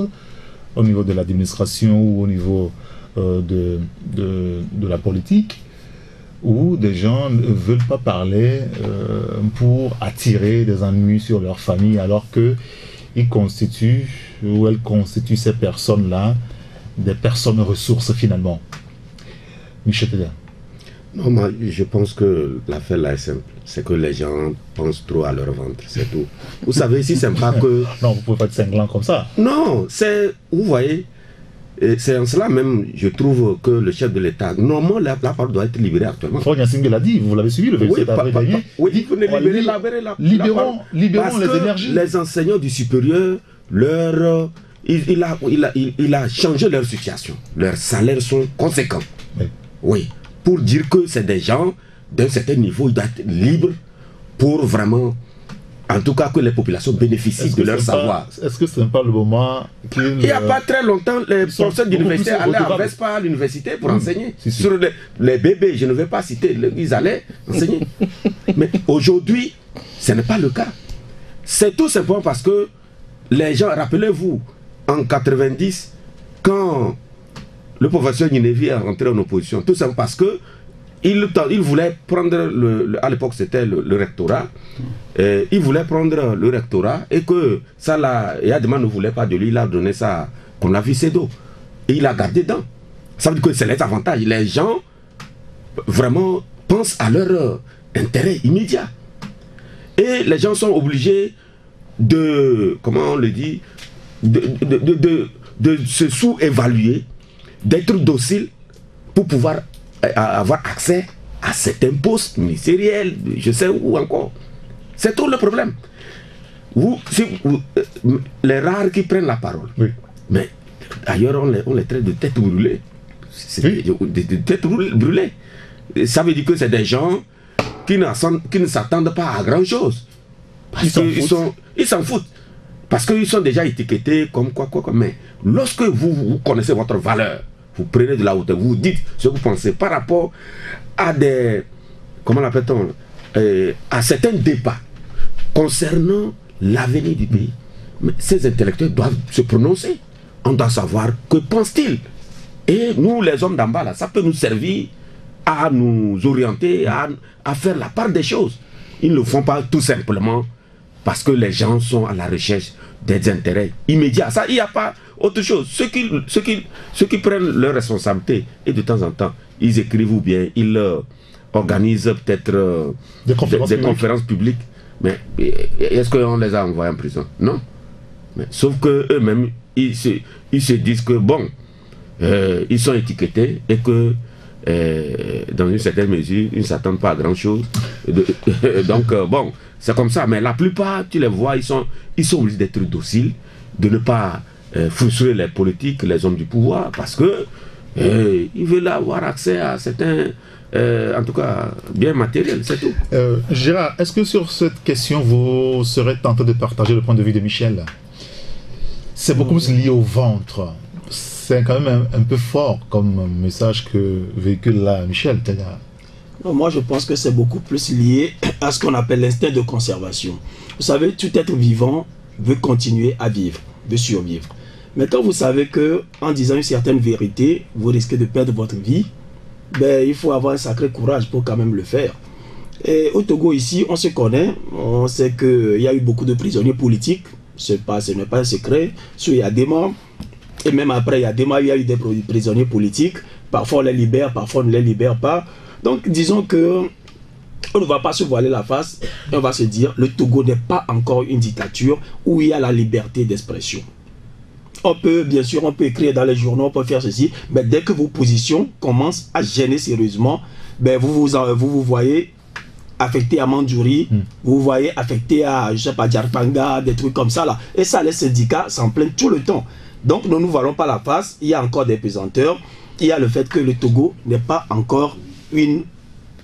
au niveau de l'administration ou au niveau de la politique, ou des gens ne veulent pas parler pour attirer des ennuis sur leur famille, alors qu'ils constituent, ou elles constituent ces personnes-là des personnes ressources finalement? Michel Teda. Non, moi, je pense que l'affaire là est simple. C'est que les gens pensent trop à leur ventre, c'est tout. Vous savez, si c'est pas que... Non, vous pouvez pas être cinglant comme ça. Non, c'est... Vous voyez, c'est en cela même, je trouve que le chef de l'État, normalement, la parole doit être libérée actuellement. Front Yassine l'a dit, vous l'avez suivi le 27 avril dernier. Oui, il faut libérons les énergies. Les enseignants du supérieur, il a changé leur situation. Leurs salaires sont conséquents. Oui. Pour dire que c'est des gens d'un certain niveau, ils doivent être libres pour vraiment, en tout cas, que les populations bénéficient de leur savoir. Est-ce que ce n'est pas le moment Il n'y a pas très longtemps, les professeurs d'université allaient en Vespa à l'université pour enseigner. Sur les bébés, je ne vais pas citer, ils allaient enseigner. Mais aujourd'hui, ce n'est pas le cas. C'est tout simplement parce que les gens, rappelez-vous, en 90, quand le professeur Ninevi est rentré en opposition, tout simplement parce que il voulait prendre, à l'époque c'était le rectorat, il voulait prendre le rectorat et que ça, Yadema ne voulait pas de lui, il a donné ça comme la Vicedo. Et il a gardé dedans. Ça veut dire que c'est les avantages. Les gens vraiment pensent à leur intérêt immédiat. Et les gens sont obligés de, comment on le dit, de se sous-évaluer, d'être dociles pour pouvoir avoir accès à certains postes ministériels, je sais où encore. C'est tout le problème. Les rares qui prennent la parole, oui. Mais ailleurs on les traite de tête brûlée. De tête brûlée. Ça veut dire que c'est des gens qui ne s'attendent pas à grand chose. Ils s'en foutent. Parce qu'ils sont déjà étiquetés comme quoi. Mais lorsque vous connaissez votre valeur, vous prenez de la hauteur, vous dites ce que vous pensez par rapport à des, comment l'appelle-t-on, à certains débats concernant l'avenir du pays. Mais ces intellectuels doivent se prononcer. On doit savoir que pensent-ils. Et nous, les hommes d'en bas, là, ça peut nous servir à nous orienter, à faire la part des choses. Ils ne le font pas tout simplement parce que les gens sont à la recherche des intérêts immédiats. Ça, il n'y a pas autre chose. Ceux qui prennent leurs responsabilités, et de temps en temps, ils écrivent ou bien ils organisent peut-être des conférences publiques. Mais est-ce qu'on les a envoyés en prison? Non. Mais, sauf qu'eux-mêmes, ils se disent que bon, ils sont étiquetés et que dans une certaine mesure, ils ne s'attendent pas à grand-chose. Donc, bon, c'est comme ça. Mais la plupart, tu les vois, ils sont obligés d'être dociles, de ne pas frustrer les politiques, les hommes du pouvoir, parce que ils veulent avoir accès à certains, en tout cas, biens matériels, c'est tout. Gérard, est-ce que sur cette question, vous serez tenté de partager le point de vue de Michel? C'est beaucoup plus lié au ventre. C'est quand même un peu fort comme message que véhicule là Michel. Non, moi je pense que c'est beaucoup plus lié à ce qu'on appelle l'instinct de conservation. Vous savez, tout être vivant veut continuer à vivre, veut survivre. Mais quand vous savez que en disant une certaine vérité, vous risquez de perdre votre vie, ben, il faut avoir un sacré courage pour quand même le faire. Et au Togo ici, on se connaît, on sait qu'il y a eu beaucoup de prisonniers politiques, ce n'est pas un secret, il y a des morts. Et même après, il y a eu des prisonniers politiques. Parfois on les libère, parfois on ne les libère pas. Donc disons que on ne va pas se voiler la face. Et on va se dire, le Togo n'est pas encore une dictature où il y a la liberté d'expression. On peut, bien sûr, on peut écrire dans les journaux, on peut faire ceci. Mais dès que vos positions commencent à gêner sérieusement, ben vous voyez affecté à Mandjouri, vous voyez affecté à, je sais pas, Djarpanga, des trucs comme ça là. Et ça, les syndicats s'en plaignent tout le temps. Donc ne nous voilons pas la face, il y a encore des pesanteurs, il y a le fait que le Togo n'est pas encore une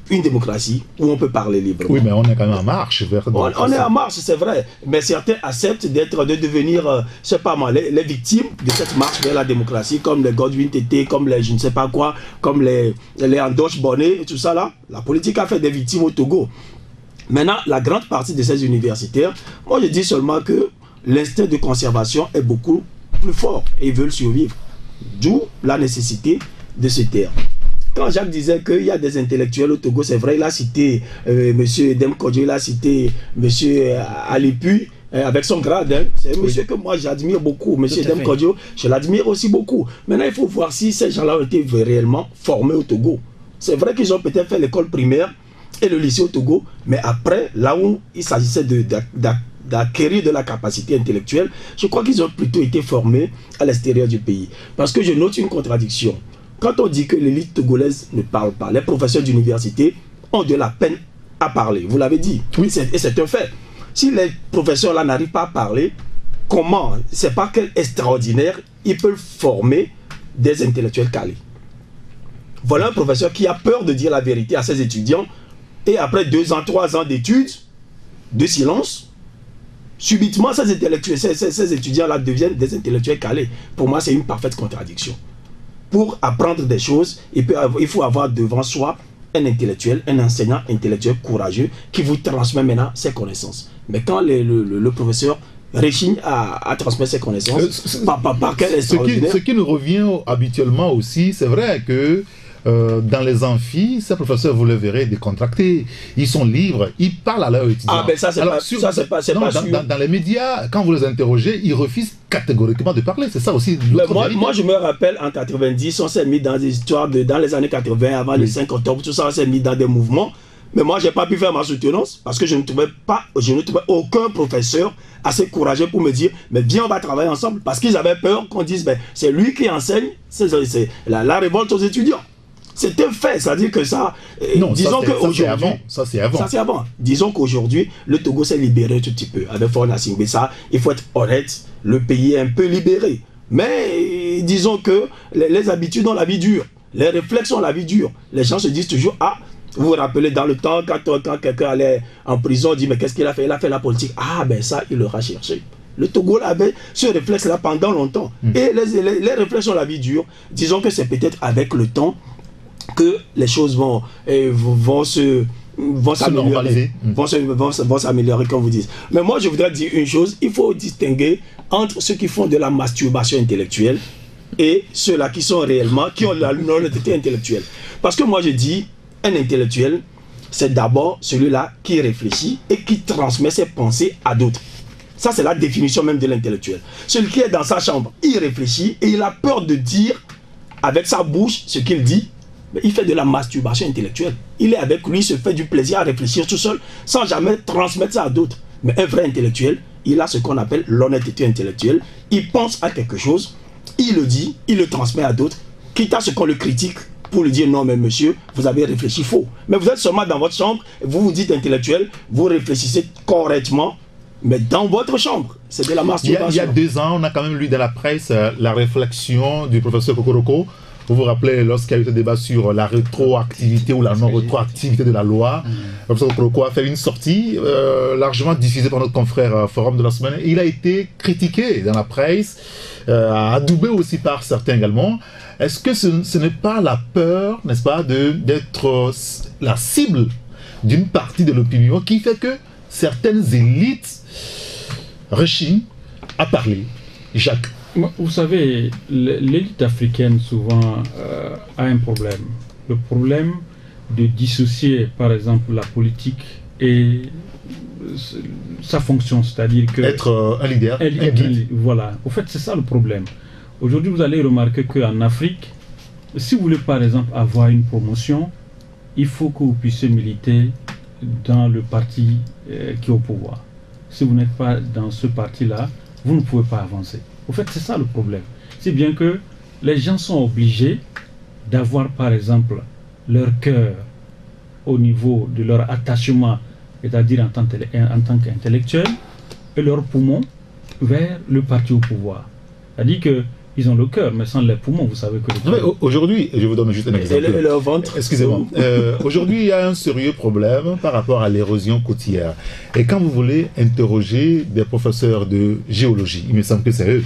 démocratie où on peut parler librement. Oui, mais on est quand même en marche vers... On est en marche, c'est vrai, mais certains acceptent de devenir, je sais pas moi, les victimes de cette marche vers la démocratie, comme les Godwin Tété, comme les je ne sais pas quoi, comme les Andoche Bonnet et tout ça là. La politique a fait des victimes au Togo. Maintenant, la grande partie de ces universitaires, moi je dis seulement que l'instinct de conservation est beaucoup plus fort et ils veulent survivre. D'où la nécessité de se taire. Quand Jacques disait qu'il y a des intellectuels au Togo, c'est vrai, il a cité M. Dem Kodjo, il a cité M. Alipuy, avec son grade. Hein. C'est un monsieur que moi j'admire beaucoup. M. Dem Kodjo, je l'admire aussi beaucoup. Maintenant, il faut voir si ces gens-là ont été réellement formés au Togo. C'est vrai qu'ils ont peut-être fait l'école primaire et le lycée au Togo, mais après, là où il s'agissait d'acquérir de la capacité intellectuelle, je crois qu'ils ont plutôt été formés à l'extérieur du pays. Parce que je note une contradiction. Quand on dit que l'élite togolaise ne parle pas, les professeurs d'université ont de la peine à parler. Vous l'avez dit. Oui, et c'est un fait. Si les professeurs là n'arrivent pas à parler, comment? C'est pas quel extraordinaire, ils peuvent former des intellectuels calés. Voilà un professeur qui a peur de dire la vérité à ses étudiants et après 2 ans, 3 ans d'études, de silence, subitement ces étudiants-là deviennent des intellectuels calés. Pour moi, c'est une parfaite contradiction. Pour apprendre des choses, il faut avoir devant soi un intellectuel, un enseignant intellectuel courageux qui vous transmet maintenant ses connaissances. Mais quand le professeur réchigne à transmettre ses connaissances, par quel extraordinaire. Ce qui nous revient habituellement aussi, c'est vrai que dans les amphis, ces professeurs, vous le verrez, décontractés, ils sont libres, ils parlent à leurs étudiants. Ah ben ça, c'est pas sûr. Dans les médias, quand vous les interrogez, ils refusent catégoriquement de parler. C'est ça aussi. Moi, je me rappelle, en 90, on s'est mis dans des histoires, dans les années 80, avant le 5 octobre, tout ça, on s'est mis dans des mouvements. Mais moi, je n'ai pas pu faire ma soutenance parce que je ne trouvais aucun professeur assez courageux pour me dire, mais viens, on va travailler ensemble. Parce qu'ils avaient peur qu'on dise, ben, c'est lui qui enseigne, c'est la révolte aux étudiants. C'est un fait, c'est-à-dire que ça... disons qu'aujourd'hui... Ça, c'est avant. Ça, c'est avant. Disons qu'aujourd'hui, le Togo s'est libéré un tout petit peu. Avec Faure Gnassingbé, il faut être honnête, le pays est un peu libéré. Mais disons que les habitudes ont la vie dure. Les réflexes ont la vie dure. Les gens se disent toujours, ah, vous vous rappelez dans le temps, quand quelqu'un allait en prison, on dit, mais qu'est-ce qu'il a fait? Il a fait la politique. Ah, ben ça, il l'aura cherché. Le Togo avait ce réflexe-là pendant longtemps. Et les réflexes ont la vie dure. Disons que c'est peut-être avec le temps que les choses vont s'améliorer, vont s'améliorer, comme vous dites. Mais moi, je voudrais dire une chose, il faut distinguer entre ceux qui font de la masturbation intellectuelle et ceux-là qui sont réellement, qui ont l'honnêteté intellectuelle. Parce que moi, je dis, un intellectuel, c'est d'abord celui-là qui réfléchit et qui transmet ses pensées à d'autres. Ça, c'est la définition même de l'intellectuel. Celui qui est dans sa chambre, il réfléchit et il a peur de dire avec sa bouche ce qu'il dit. Mais il fait de la masturbation intellectuelle. Il est avec lui, il se fait du plaisir à réfléchir tout seul, sans jamais transmettre ça à d'autres. Mais un vrai intellectuel, il a ce qu'on appelle l'honnêteté intellectuelle. Il pense à quelque chose, il le dit, il le transmet à d'autres, quitte à ce qu'on le critique pour lui dire non mais monsieur, vous avez réfléchi faux. Mais vous êtes seulement dans votre chambre, vous vous dites intellectuel, vous réfléchissez correctement, mais dans votre chambre. C'est de la masturbation. Il y a 2 ans, on a quand même lu dans la presse la réflexion du professeur Kokoroko. Vous vous rappelez, lorsqu'il y a eu ce débat sur la rétroactivité ou la non-rétroactivité de la loi, le professeur Kokoroko a fait une sortie largement diffusée par notre confrère Forum de la Semaine. Il a été critiqué dans la presse, adoubé aussi par certains également. Est-ce que ce n'est pas la peur, n'est-ce pas, d'être la cible d'une partie de l'opinion qui fait que certaines élites rechignent à parler? Jacques. Vous savez, l'élite africaine souvent a un problème. Le problème de dissocier, par exemple, la politique et sa fonction, c'est-à-dire que... Être un leader, un guide. Voilà. Au fait, c'est ça le problème. Aujourd'hui, vous allez remarquer qu'en Afrique, si vous voulez, par exemple, avoir une promotion, il faut que vous puissiez militer dans le parti qui est au pouvoir. Si vous n'êtes pas dans ce parti-là, vous ne pouvez pas avancer. Au fait, c'est ça le problème. C'est bien que les gens sont obligés d'avoir, par exemple, leur cœur au niveau de leur attachement, c'est-à-dire en tant qu'intellectuel, et leur poumon vers le parti au pouvoir. C'est-à-dire qu'ils ont le cœur, mais sans les poumons, vous savez que... Aujourd'hui, je vous donne juste un exemple. Et leur ventre. Excusez-moi. Aujourd'hui, il y a un sérieux problème par rapport à l'érosion côtière. Et quand vous voulez interroger des professeurs de géologie, il me semble que c'est eux,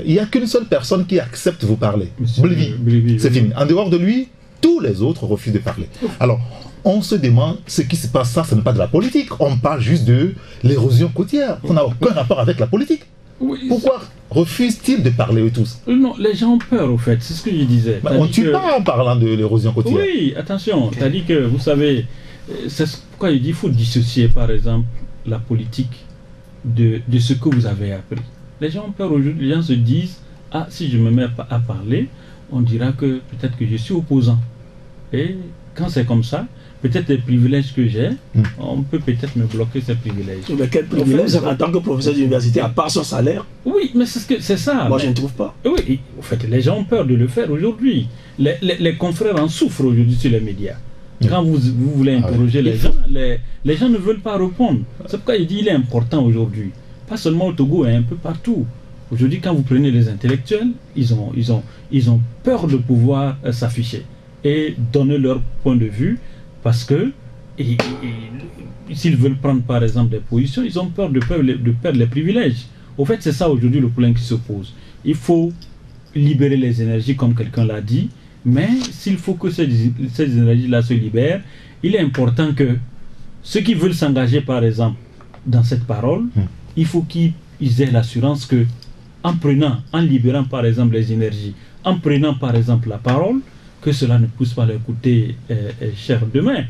il n'y a qu'une seule personne qui accepte de vous parler. Bolivie. C'est fini. En dehors de lui, tous les autres refusent de parler. Alors, on se demande ce qui se passe, ça n'est pas de la politique. On parle juste de l'érosion côtière. On n'a aucun rapport avec la politique. Oui, pourquoi refusent-ils de parler eux tous? Non, les gens ont peur au fait, c'est ce que je disais. On ne tue pas en parlant de l'érosion côtière. Oui, attention, c'est-à-dire que vous savez, c'est pourquoi il dit qu'il faut dissocier par exemple la politique de ce que vous avez appris. Les gens ont peur aujourd'hui, les gens se disent, ah si je me mets à parler, on dira que peut-être que je suis opposant. Et quand c'est comme ça, peut-être les privilèges que j'ai, on peut peut-être me bloquer ces privilèges. Mais quel privilège en tant que professeur d'université, à part son salaire? Oui, mais c'est ça. Moi, je ne trouve pas. Oui, en fait, les gens ont peur de le faire aujourd'hui. Les confrères en souffrent aujourd'hui sur les médias. Quand vous voulez interroger les gens, les gens ne veulent pas répondre. C'est pourquoi il dit qu'il est important aujourd'hui. Pas seulement au Togo, mais un peu partout. Aujourd'hui, quand vous prenez les intellectuels, ils ont peur de pouvoir s'afficher et donner leur point de vue parce que s'ils veulent prendre par exemple des positions, ils ont peur de perdre les privilèges. Au fait, c'est ça aujourd'hui le problème qui se pose. Il faut libérer les énergies comme quelqu'un l'a dit, mais s'il faut que ces énergies-là se libèrent, il est important que ceux qui veulent s'engager par exemple dans cette parole, il faut qu'ils aient l'assurance que en libérant par exemple les énergies, en prenant par exemple la parole, que cela ne puisse pas leur coûter cher demain.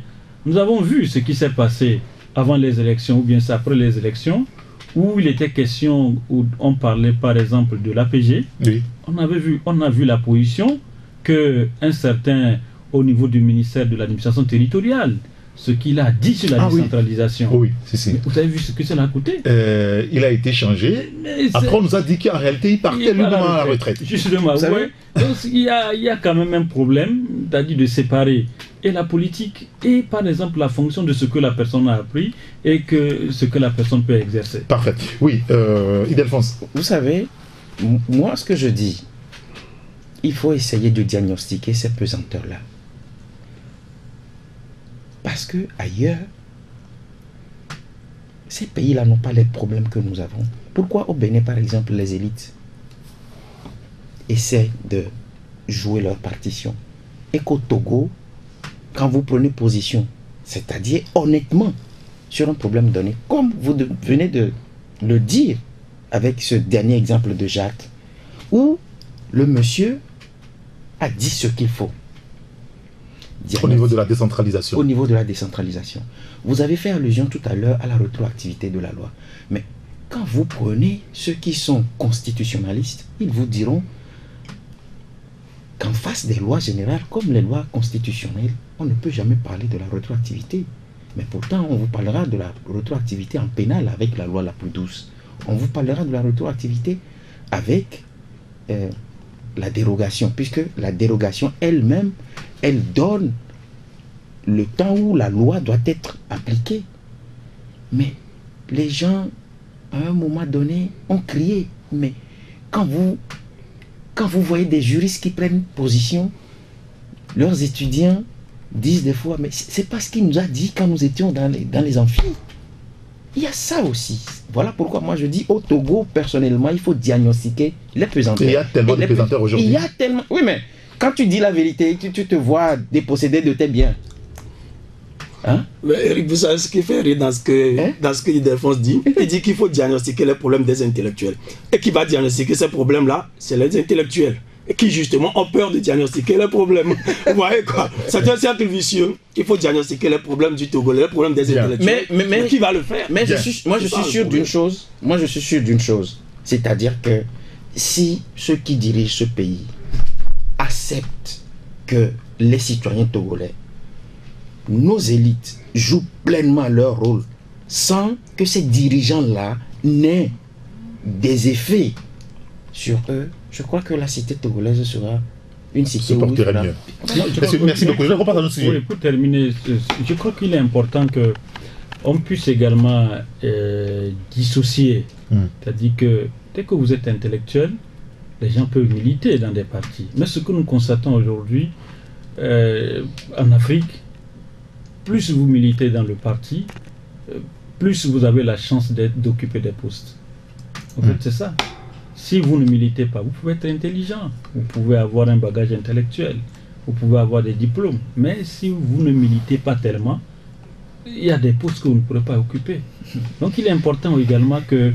Nous avons vu ce qui s'est passé avant les élections ou bien après les élections, où il était question, où on parlait par exemple de l'APG. Oui. On a vu la position qu'un certain, au niveau du ministère de l'administration territoriale, ce qu'il a dit sur la décentralisation. Oui, si. Vous avez vu ce que cela a coûté? Il a été changé. Après, on nous a dit qu'en réalité, il partait lui-même à la retraite. Justement, vous voyez. Donc, il y a quand même un problème, c'est-à-dire de séparer et la politique et, par exemple, la fonction de ce que la personne a appris et ce que la personne peut exercer. Parfait. Oui, Ildefonse. Vous savez, moi, ce que je dis, il faut essayer de diagnostiquer ces pesanteurs-là. Parce que ailleurs, ces pays-là n'ont pas les problèmes que nous avons. Pourquoi au Bénin, par exemple, les élites essaient de jouer leur partition et qu'au Togo, quand vous prenez position, c'est-à-dire honnêtement, sur un problème donné, comme vous venez de le dire avec ce dernier exemple de Jacques, où le monsieur a dit ce qu'il faut. Au niveau de la décentralisation. Au niveau de la décentralisation. Vous avez fait allusion tout à l'heure à la rétroactivité de la loi. Mais quand vous prenez ceux qui sont constitutionnalistes, ils vous diront qu'en face des lois générales, comme les lois constitutionnelles, on ne peut jamais parler de la rétroactivité. Mais pourtant, on vous parlera de la rétroactivité en pénal avec la loi la plus douce. On vous parlera de la rétroactivité avec la dérogation, puisque la dérogation elle-même, elle donne le temps où la loi doit être appliquée. Mais les gens, à un moment donné, ont crié. Mais quand vous voyez des juristes qui prennent position, leurs étudiants disent des fois, mais c'est pas ce qu'il nous a dit quand nous étions dans les amphis. Il y a ça aussi. Voilà pourquoi moi je dis au Togo, personnellement, il faut diagnostiquer les pesanteurs. Il y a tellement de pesanteurs aujourd'hui. Il y a tellement... Oui, mais quand tu dis la vérité, tu te vois dépossédé de tes biens. Hein? Mais Eric, vous savez ce qui fait rire dans ce que Ildefonse dit? Il dit qu'il faut diagnostiquer les problèmes des intellectuels. Et qui va diagnostiquer ces problèmes-là? C'est les intellectuels. Et qui justement ont peur de diagnostiquer les problèmes. Vous voyez quoi? C'est un cercle vicieux. Il faut diagnostiquer les problèmes du Togo, les problèmes des intellectuels. Mais qui va le faire? Mais je suis sûr d'une chose. Moi, je suis sûr d'une chose. C'est-à-dire que si ceux qui dirigent ce pays acceptent que les citoyens togolais, nos élites, jouent pleinement leur rôle sans que ces dirigeants-là n'aient des effets sur eux, je crois que la cité togolaise sera une cité où mieux. Merci beaucoup. Je repasse à notre sujet. Oui, pour terminer, je crois qu'il est important qu'on puisse également dissocier. C'est-à-dire que dès que vous êtes intellectuel, les gens peuvent militer dans des partis. Mais ce que nous constatons aujourd'hui en Afrique, plus vous militez dans le parti, plus vous avez la chance d'occuper des postes. En fait, c'est ça. Si vous ne militez pas, vous pouvez être intelligent, vous pouvez avoir un bagage intellectuel, vous pouvez avoir des diplômes. Mais si vous ne militez pas tellement, il y a des postes que vous ne pourrez pas occuper. Donc il est important également que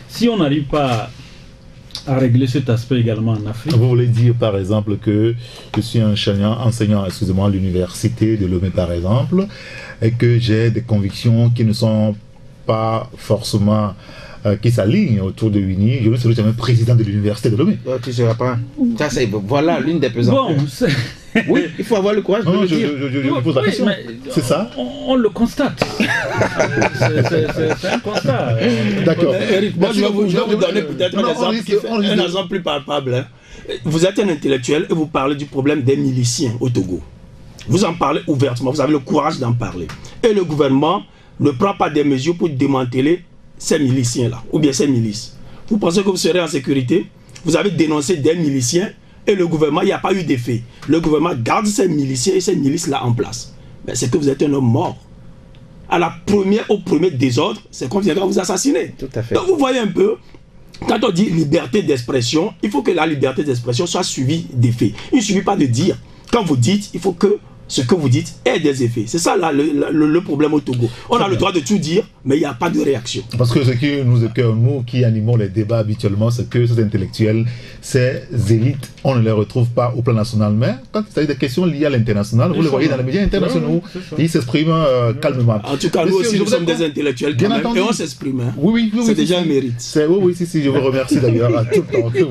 si on n'arrive pas à régler cet aspect également en Afrique. Vous voulez dire par exemple que je suis un enseignant à l'université de Lomé par exemple, et que j'ai des convictions qui ne sont pas forcément qui s'alignent autour de Winnie. Je ne serai jamais président de l'université de Lomé. Tu ne seras pas. Ça, c'est voilà l'une des présentations. Bon, oui, il faut avoir le courage de le dire. Je pose la question. C'est ça. On le constate. C'est un constat. D'accord. Eric, moi je vais vous donner peut-être un exemple plus palpable. Hein. Vous êtes un intellectuel et vous parlez du problème des miliciens au Togo. Vous en parlez ouvertement, vous avez le courage d'en parler. Et le gouvernement ne prend pas des mesures pour démanteler ces miliciens-là, ou bien ces milices. Vous pensez que vous serez en sécurité? Vous avez dénoncé des miliciens et le gouvernement, il n'y a pas eu d'effet. Le gouvernement garde ces miliciens et ces milices-là en place. Mais c'est que vous êtes un homme mort. Au premier désordre, c'est qu'on viendra vous assassiner. Tout à fait. Donc vous voyez un peu, quand on dit liberté d'expression, il faut que la liberté d'expression soit suivie d'effets. Il ne suffit pas de dire. Quand vous dites, il faut que ce que vous dites ait des effets. C'est ça là, le problème au Togo. On a le droit de tout dire, mais il n'y a pas de réaction. Parce que ce qui nous écoeure, nous qui animons les débats habituellement, c'est que ces intellectuels, ces élites, on ne les retrouve pas au plan national. Mais quand il s'agit des questions liées à l'international, vous le voyez dans les médias internationaux, ils s'expriment calmement. En tout cas, nous aussi, nous sommes des intellectuels quand même, et on s'exprime. Hein. Oui, c'est déjà un mérite. Oui, je vous remercie d'ailleurs à tout le temps que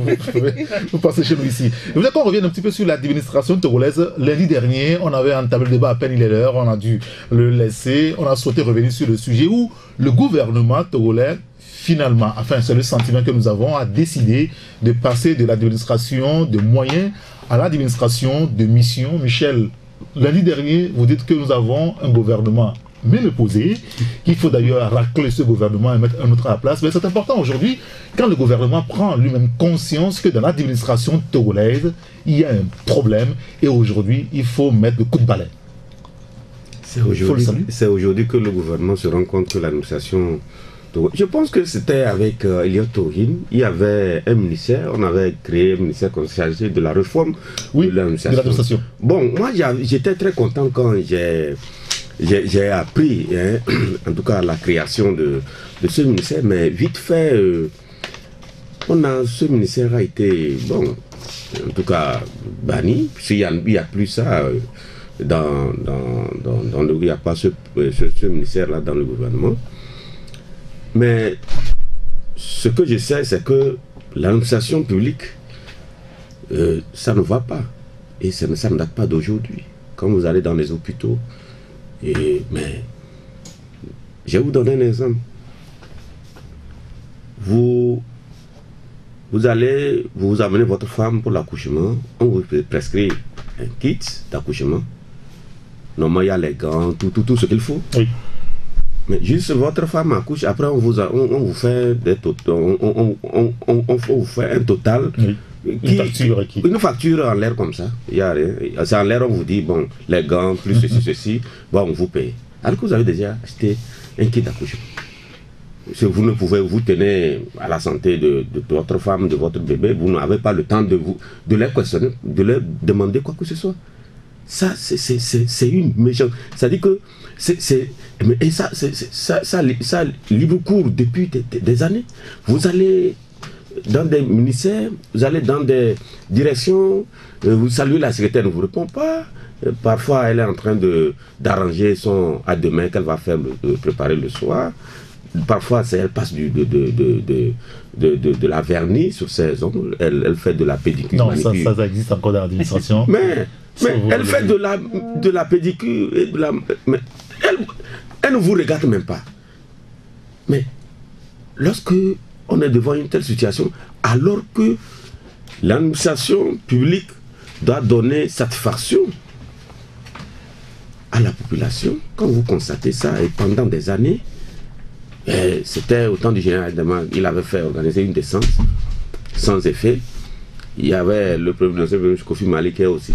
vous passez chez nous ici. Je voudrais qu'on revienne un petit peu sur l'administration togolaise. Lundi dernier, on avait entamé le débat à peine il est l'heure, on a dû le laisser. On a souhaité revenir sur le sujet où le gouvernement togolais, finalement, enfin c'est le sentiment que nous avons, a décidé de passer de l'administration de moyens à l'administration de mission. Michel, lundi dernier, vous dites que nous avons un gouvernement ménopausé, qu'il faut d'ailleurs racler ce gouvernement et mettre un autre à la place. Mais c'est important aujourd'hui, quand le gouvernement prend lui-même conscience que dans l'administration togolaise, il y a un problème et aujourd'hui, il faut mettre le coup de balai. C'est aujourd'hui que le gouvernement se rend compte que l'administration... Je pense que c'était avec Eliot Torin, il y avait un ministère, on avait créé un ministère chargé de la réforme de l'administration. Bon, moi j'étais très content quand j'ai appris, hein, en tout cas la création de ce ministère, mais vite fait, ce ministère a été, bon, en tout cas banni, puisqu'il n'y a plus ça. Il n'y a pas ce ministère-là dans le gouvernement. Mais ce que je sais, c'est que l'administration publique, ça ne va pas. Et ça ne date pas d'aujourd'hui. Quand vous allez dans les hôpitaux, mais je vais vous donner un exemple. Vous amenez votre femme pour l'accouchement, on vous prescrit un kit d'accouchement. Normalement, il y a les gants, tout ce qu'il faut. Oui. Mais juste votre femme accouche, après on vous fait un total. Oui. Une facture en l'air comme ça. C'est en l'air, on vous dit, bon, les gants, plus ceci, bon, on vous paye. Alors que vous avez déjà acheté un kit d'accouchement. Si vous ne pouvez vous tenir à la santé de votre femme, de votre bébé, vous n'avez pas le temps de les questionner, de leur demander quoi que ce soit. Ça, c'est une méchante. C'est-à-dire que ça libre cours depuis des années. Vous allez dans des ministères, vous allez dans des directions, vous saluez la secrétaire, ne vous répond pas. Parfois, elle est en train d'arranger son à demain qu'elle va faire préparer le soir. Parfois, elle passe de la vernis sur ses ongles, elle fait de la pédicure. Non, ça existe encore dans l'administration. Mais elle fait de la pédicure, mais elle ne vous regarde même pas. Mais lorsque on est devant une telle situation, alors que l'administration publique doit donner satisfaction à la population, quand vous constatez ça, et pendant des années, c'était au temps du général Demang, il avait fait organiser une descente sans effet. Il y avait le premier ministre Kofi Mali qui a aussi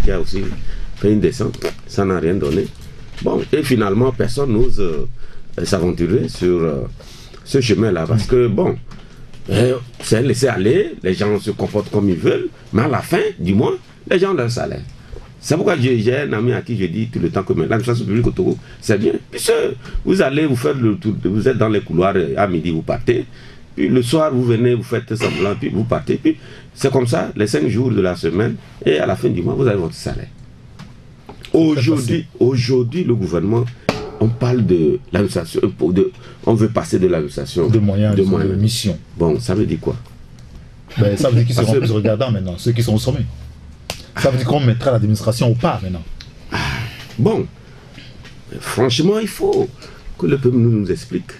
fait une descente, ça n'a rien donné. Bon, et finalement, personne n'ose s'aventurer sur ce chemin-là, parce que bon, c'est laisser aller, les gens se comportent comme ils veulent, mais à la fin du mois, les gens ont leur salaire. C'est pourquoi j'ai un ami à qui je dis tout le temps que l'administration publique au Togo, c'est bien. Puisque vous allez vous faire le tour, vous êtes dans les couloirs, à midi vous partez, puis le soir vous venez, vous faites semblant, puis vous partez, puis c'est comme ça, les 5 jours de la semaine, et à la fin du mois, vous avez votre salaire. Aujourd'hui, le gouvernement on parle de l'administration, on veut passer de l'administration de moyens, de mission. Bon, ça veut dire quoi? Ben, ça veut dire qu'ils seront plus regardants maintenant, ceux qui sont au sommet. Ça veut dire qu'on mettra l'administration au pas maintenant. Bon, franchement, il faut que le peuple nous explique,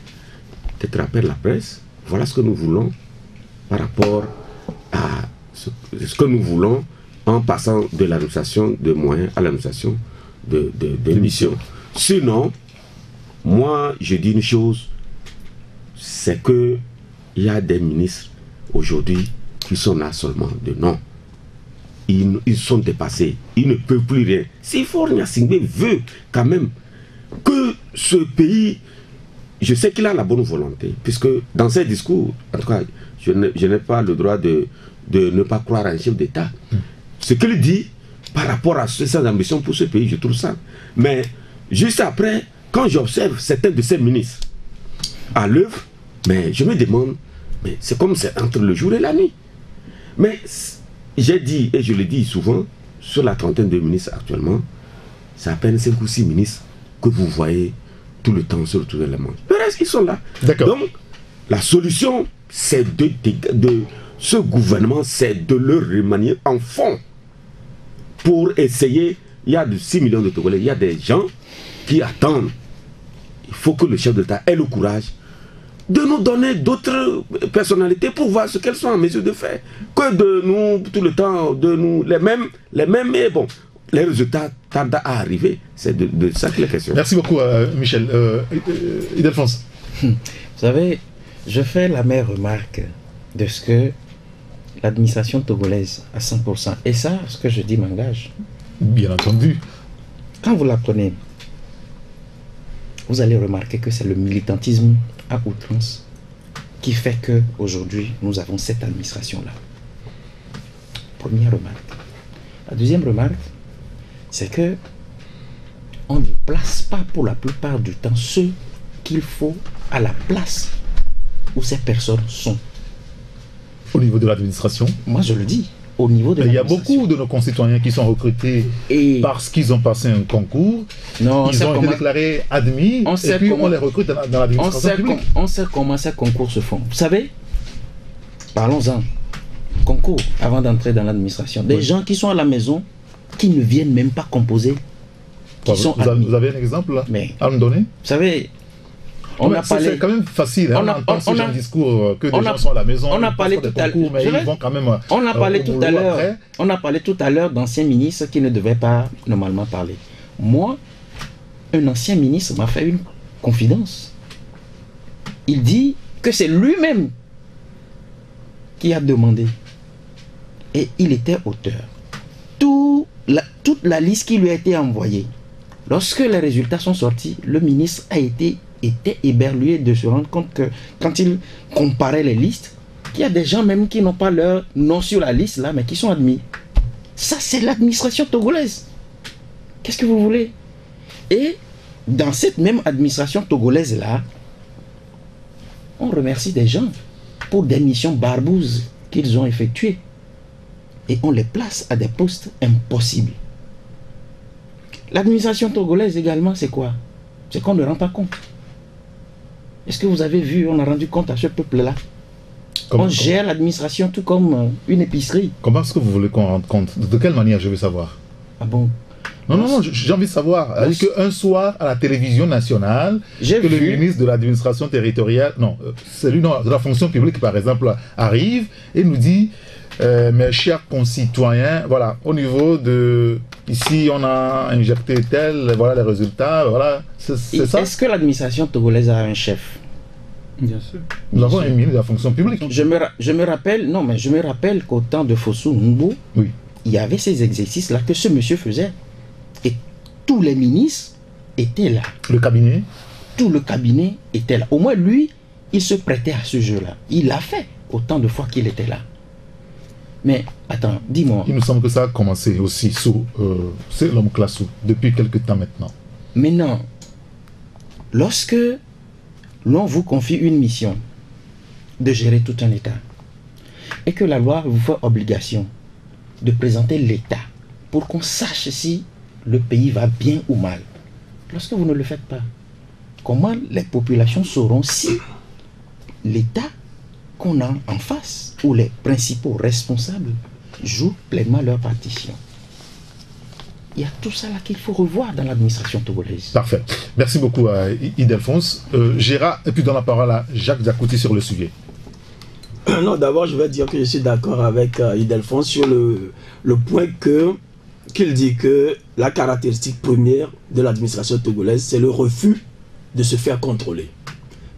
peut-être après la presse, voilà ce que nous voulons par rapport à ce que nous voulons en passant de l'administration de moyens à l'administration de missions. Sinon, moi, je dis une chose, c'est que il y a des ministres aujourd'hui qui sont là seulement de nom. Ils sont dépassés, ils ne peuvent plus rien. Si Faure Gnassingbé veut quand même que ce pays, je sais qu'il a la bonne volonté, puisque dans ses discours, en tout cas, je n'ai pas le droit de ne pas croire à un chef d'État. Ce qu'il dit par rapport à ses ambitions pour ce pays, je trouve ça. Mais juste après, quand j'observe certains de ces ministres à l'œuvre, mais je me demande, mais c'est comme c'est entre le jour et la nuit. Mais j'ai dit, et je le dis souvent, sur la trentaine de ministres actuellement, c'est à peine 5 ou 6 ministres que vous voyez tout le temps sur le tour de la manche. Le reste, ils sont là. Donc, la solution, c'est de ce gouvernement, c'est de le remanier en fond pour essayer. Il y a de 6 millions de Togolais, il y a des gens qui attendent. Il faut que le chef d'État ait le courage de nous donner d'autres personnalités pour voir ce qu'elles sont en mesure de faire. Que de nous, tout le temps, de nous, les mêmes, mais bon, les résultats tardent à arriver. C'est de ça que la question. Merci beaucoup, Michel. Ildefonse. Vous savez, je fais la même remarque de ce que l'administration togolaise à 100%. Et ça, ce que je dis m'engage. Bien entendu. Quand vous la prenez, vous allez remarquer que c'est le militantisme à outrance qui fait que aujourd'hui nous avons cette administration-là. Première remarque. La deuxième remarque, c'est que on ne place pas pour la plupart du temps ceux qu'il faut à la place où ces personnes sont. Au niveau de l'administration? Moi je le dis. Au niveau de il y a beaucoup de nos concitoyens qui sont recrutés parce qu'ils ont passé un concours. Non, ils ont été déclarés admis et puis on les recrute dans l'administration publique. On sait comment ces concours se font. Vous savez, parlons-en. Concours avant d'entrer dans l'administration. Des gens qui sont à la maison, qui ne viennent même pas composer. Vous avez un exemple là à me donner? Vous savez, c'est quand même facile. On entend ce genre de discours que des gens sont à la maison. On a parlé tout à l'heure. Mais ils vont quand même. On a parlé tout à l'heure. On a parlé tout à l'heure d'anciens ministres qui ne devaient pas normalement parler. Moi, un ancien ministre m'a fait une confidence. Il dit que c'est lui-même qui a demandé. Et il était auteur. Toute la liste qui lui a été envoyée. Lorsque les résultats sont sortis, le ministre était éberlué de se rendre compte que quand il comparait les listes, il y a des gens même qui n'ont pas leur nom sur la liste là, mais qui sont admis. Ça, c'est l'administration togolaise. Qu'est-ce que vous voulez? Et dans cette même administration togolaise là, on remercie des gens pour des missions barbouzes qu'ils ont effectuées. Et on les place à des postes impossibles. L'administration togolaise également, c'est quoi? C'est qu'on ne rend pas compte. Est-ce que vous avez vu, on a rendu compte à ce peuple-là? On gère l'administration tout comme une épicerie. Comment est-ce que vous voulez qu'on rende compte? De quelle manière, je veux savoir? Ah bon? Non, j'ai envie de savoir. Qu'un soir, à la télévision nationale, le ministre de l'administration territoriale, celui de la fonction publique, par exemple, arrive et nous dit mes chers concitoyens, voilà, au niveau de... Ici, on a injecté tel, voilà les résultats, voilà, c'est ça. Est-ce que l'administration togolaise a un chef? Bien sûr. Nous avons un ministre de la fonction publique. Je me rappelle qu'au temps de Fossou Ngbo, il y avait ces exercices-là que ce monsieur faisait. Et tous les ministres étaient là. Le cabinet? Tout le cabinet était là. Au moins, lui, il se prêtait à ce jeu-là. Il l'a fait autant de fois qu'il était là. Mais, attends, dis-moi. Il nous semble que ça a commencé aussi sous l'homme Classou, depuis quelque temps maintenant. Mais non. Lorsque l'on vous confie une mission de gérer tout un État, et que la loi vous fait obligation de présenter l'État pour qu'on sache si le pays va bien ou mal, lorsque vous ne le faites pas, comment les populations sauront si l'État qu'on a en face ou les principaux responsables jouent pleinement leur partition? Il y a tout ça là qu'il faut revoir dans l'administration togolaise. Parfait. Merci beaucoup à Ildefonse. Gérard, et puis donne la parole à Jacques Diakouty sur le sujet. Non, d'abord, je vais dire que je suis d'accord avec Ildefonse sur le point qu'il dit que la caractéristique première de l'administration togolaise, c'est le refus de se faire contrôler.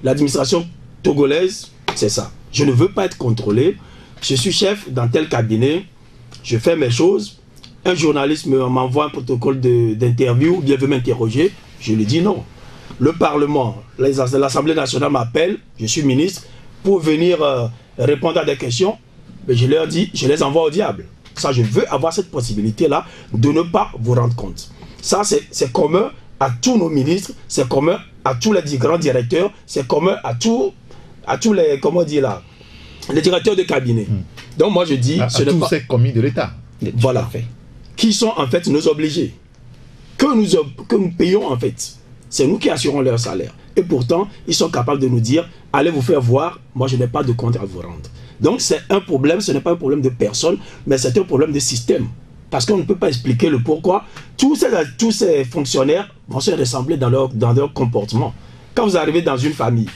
L'administration togolaise, c'est ça. Je ne veux pas être contrôlé. Je suis chef dans tel cabinet. Je fais mes choses. Un journaliste m'envoie un protocole d'interview, ou bien veut m'interroger. Je lui dis non. Le Parlement, l'Assemblée nationale m'appelle, je suis ministre, pour venir répondre à des questions. Mais je leur dis, je les envoie au diable. Ça, je veux avoir cette possibilité-là de ne pas vous rendre compte. Ça, c'est commun à tous nos ministres, c'est commun à tous les grands directeurs, c'est commun à tous les, comment dire là, les directeurs de cabinet. Donc moi je dis... À tous ces commis de l'État. Voilà. Qui sont en fait nos obligés. Que nous payons en fait. C'est nous qui assurons leur salaire. Et pourtant, ils sont capables de nous dire, allez vous faire voir, moi je n'ai pas de compte à vous rendre. Donc c'est un problème, ce n'est pas un problème de personne, mais c'est un problème de système. Parce qu'on ne peut pas expliquer le pourquoi. Tous ces fonctionnaires vont se ressembler dans leur comportement. Quand vous arrivez dans une famille,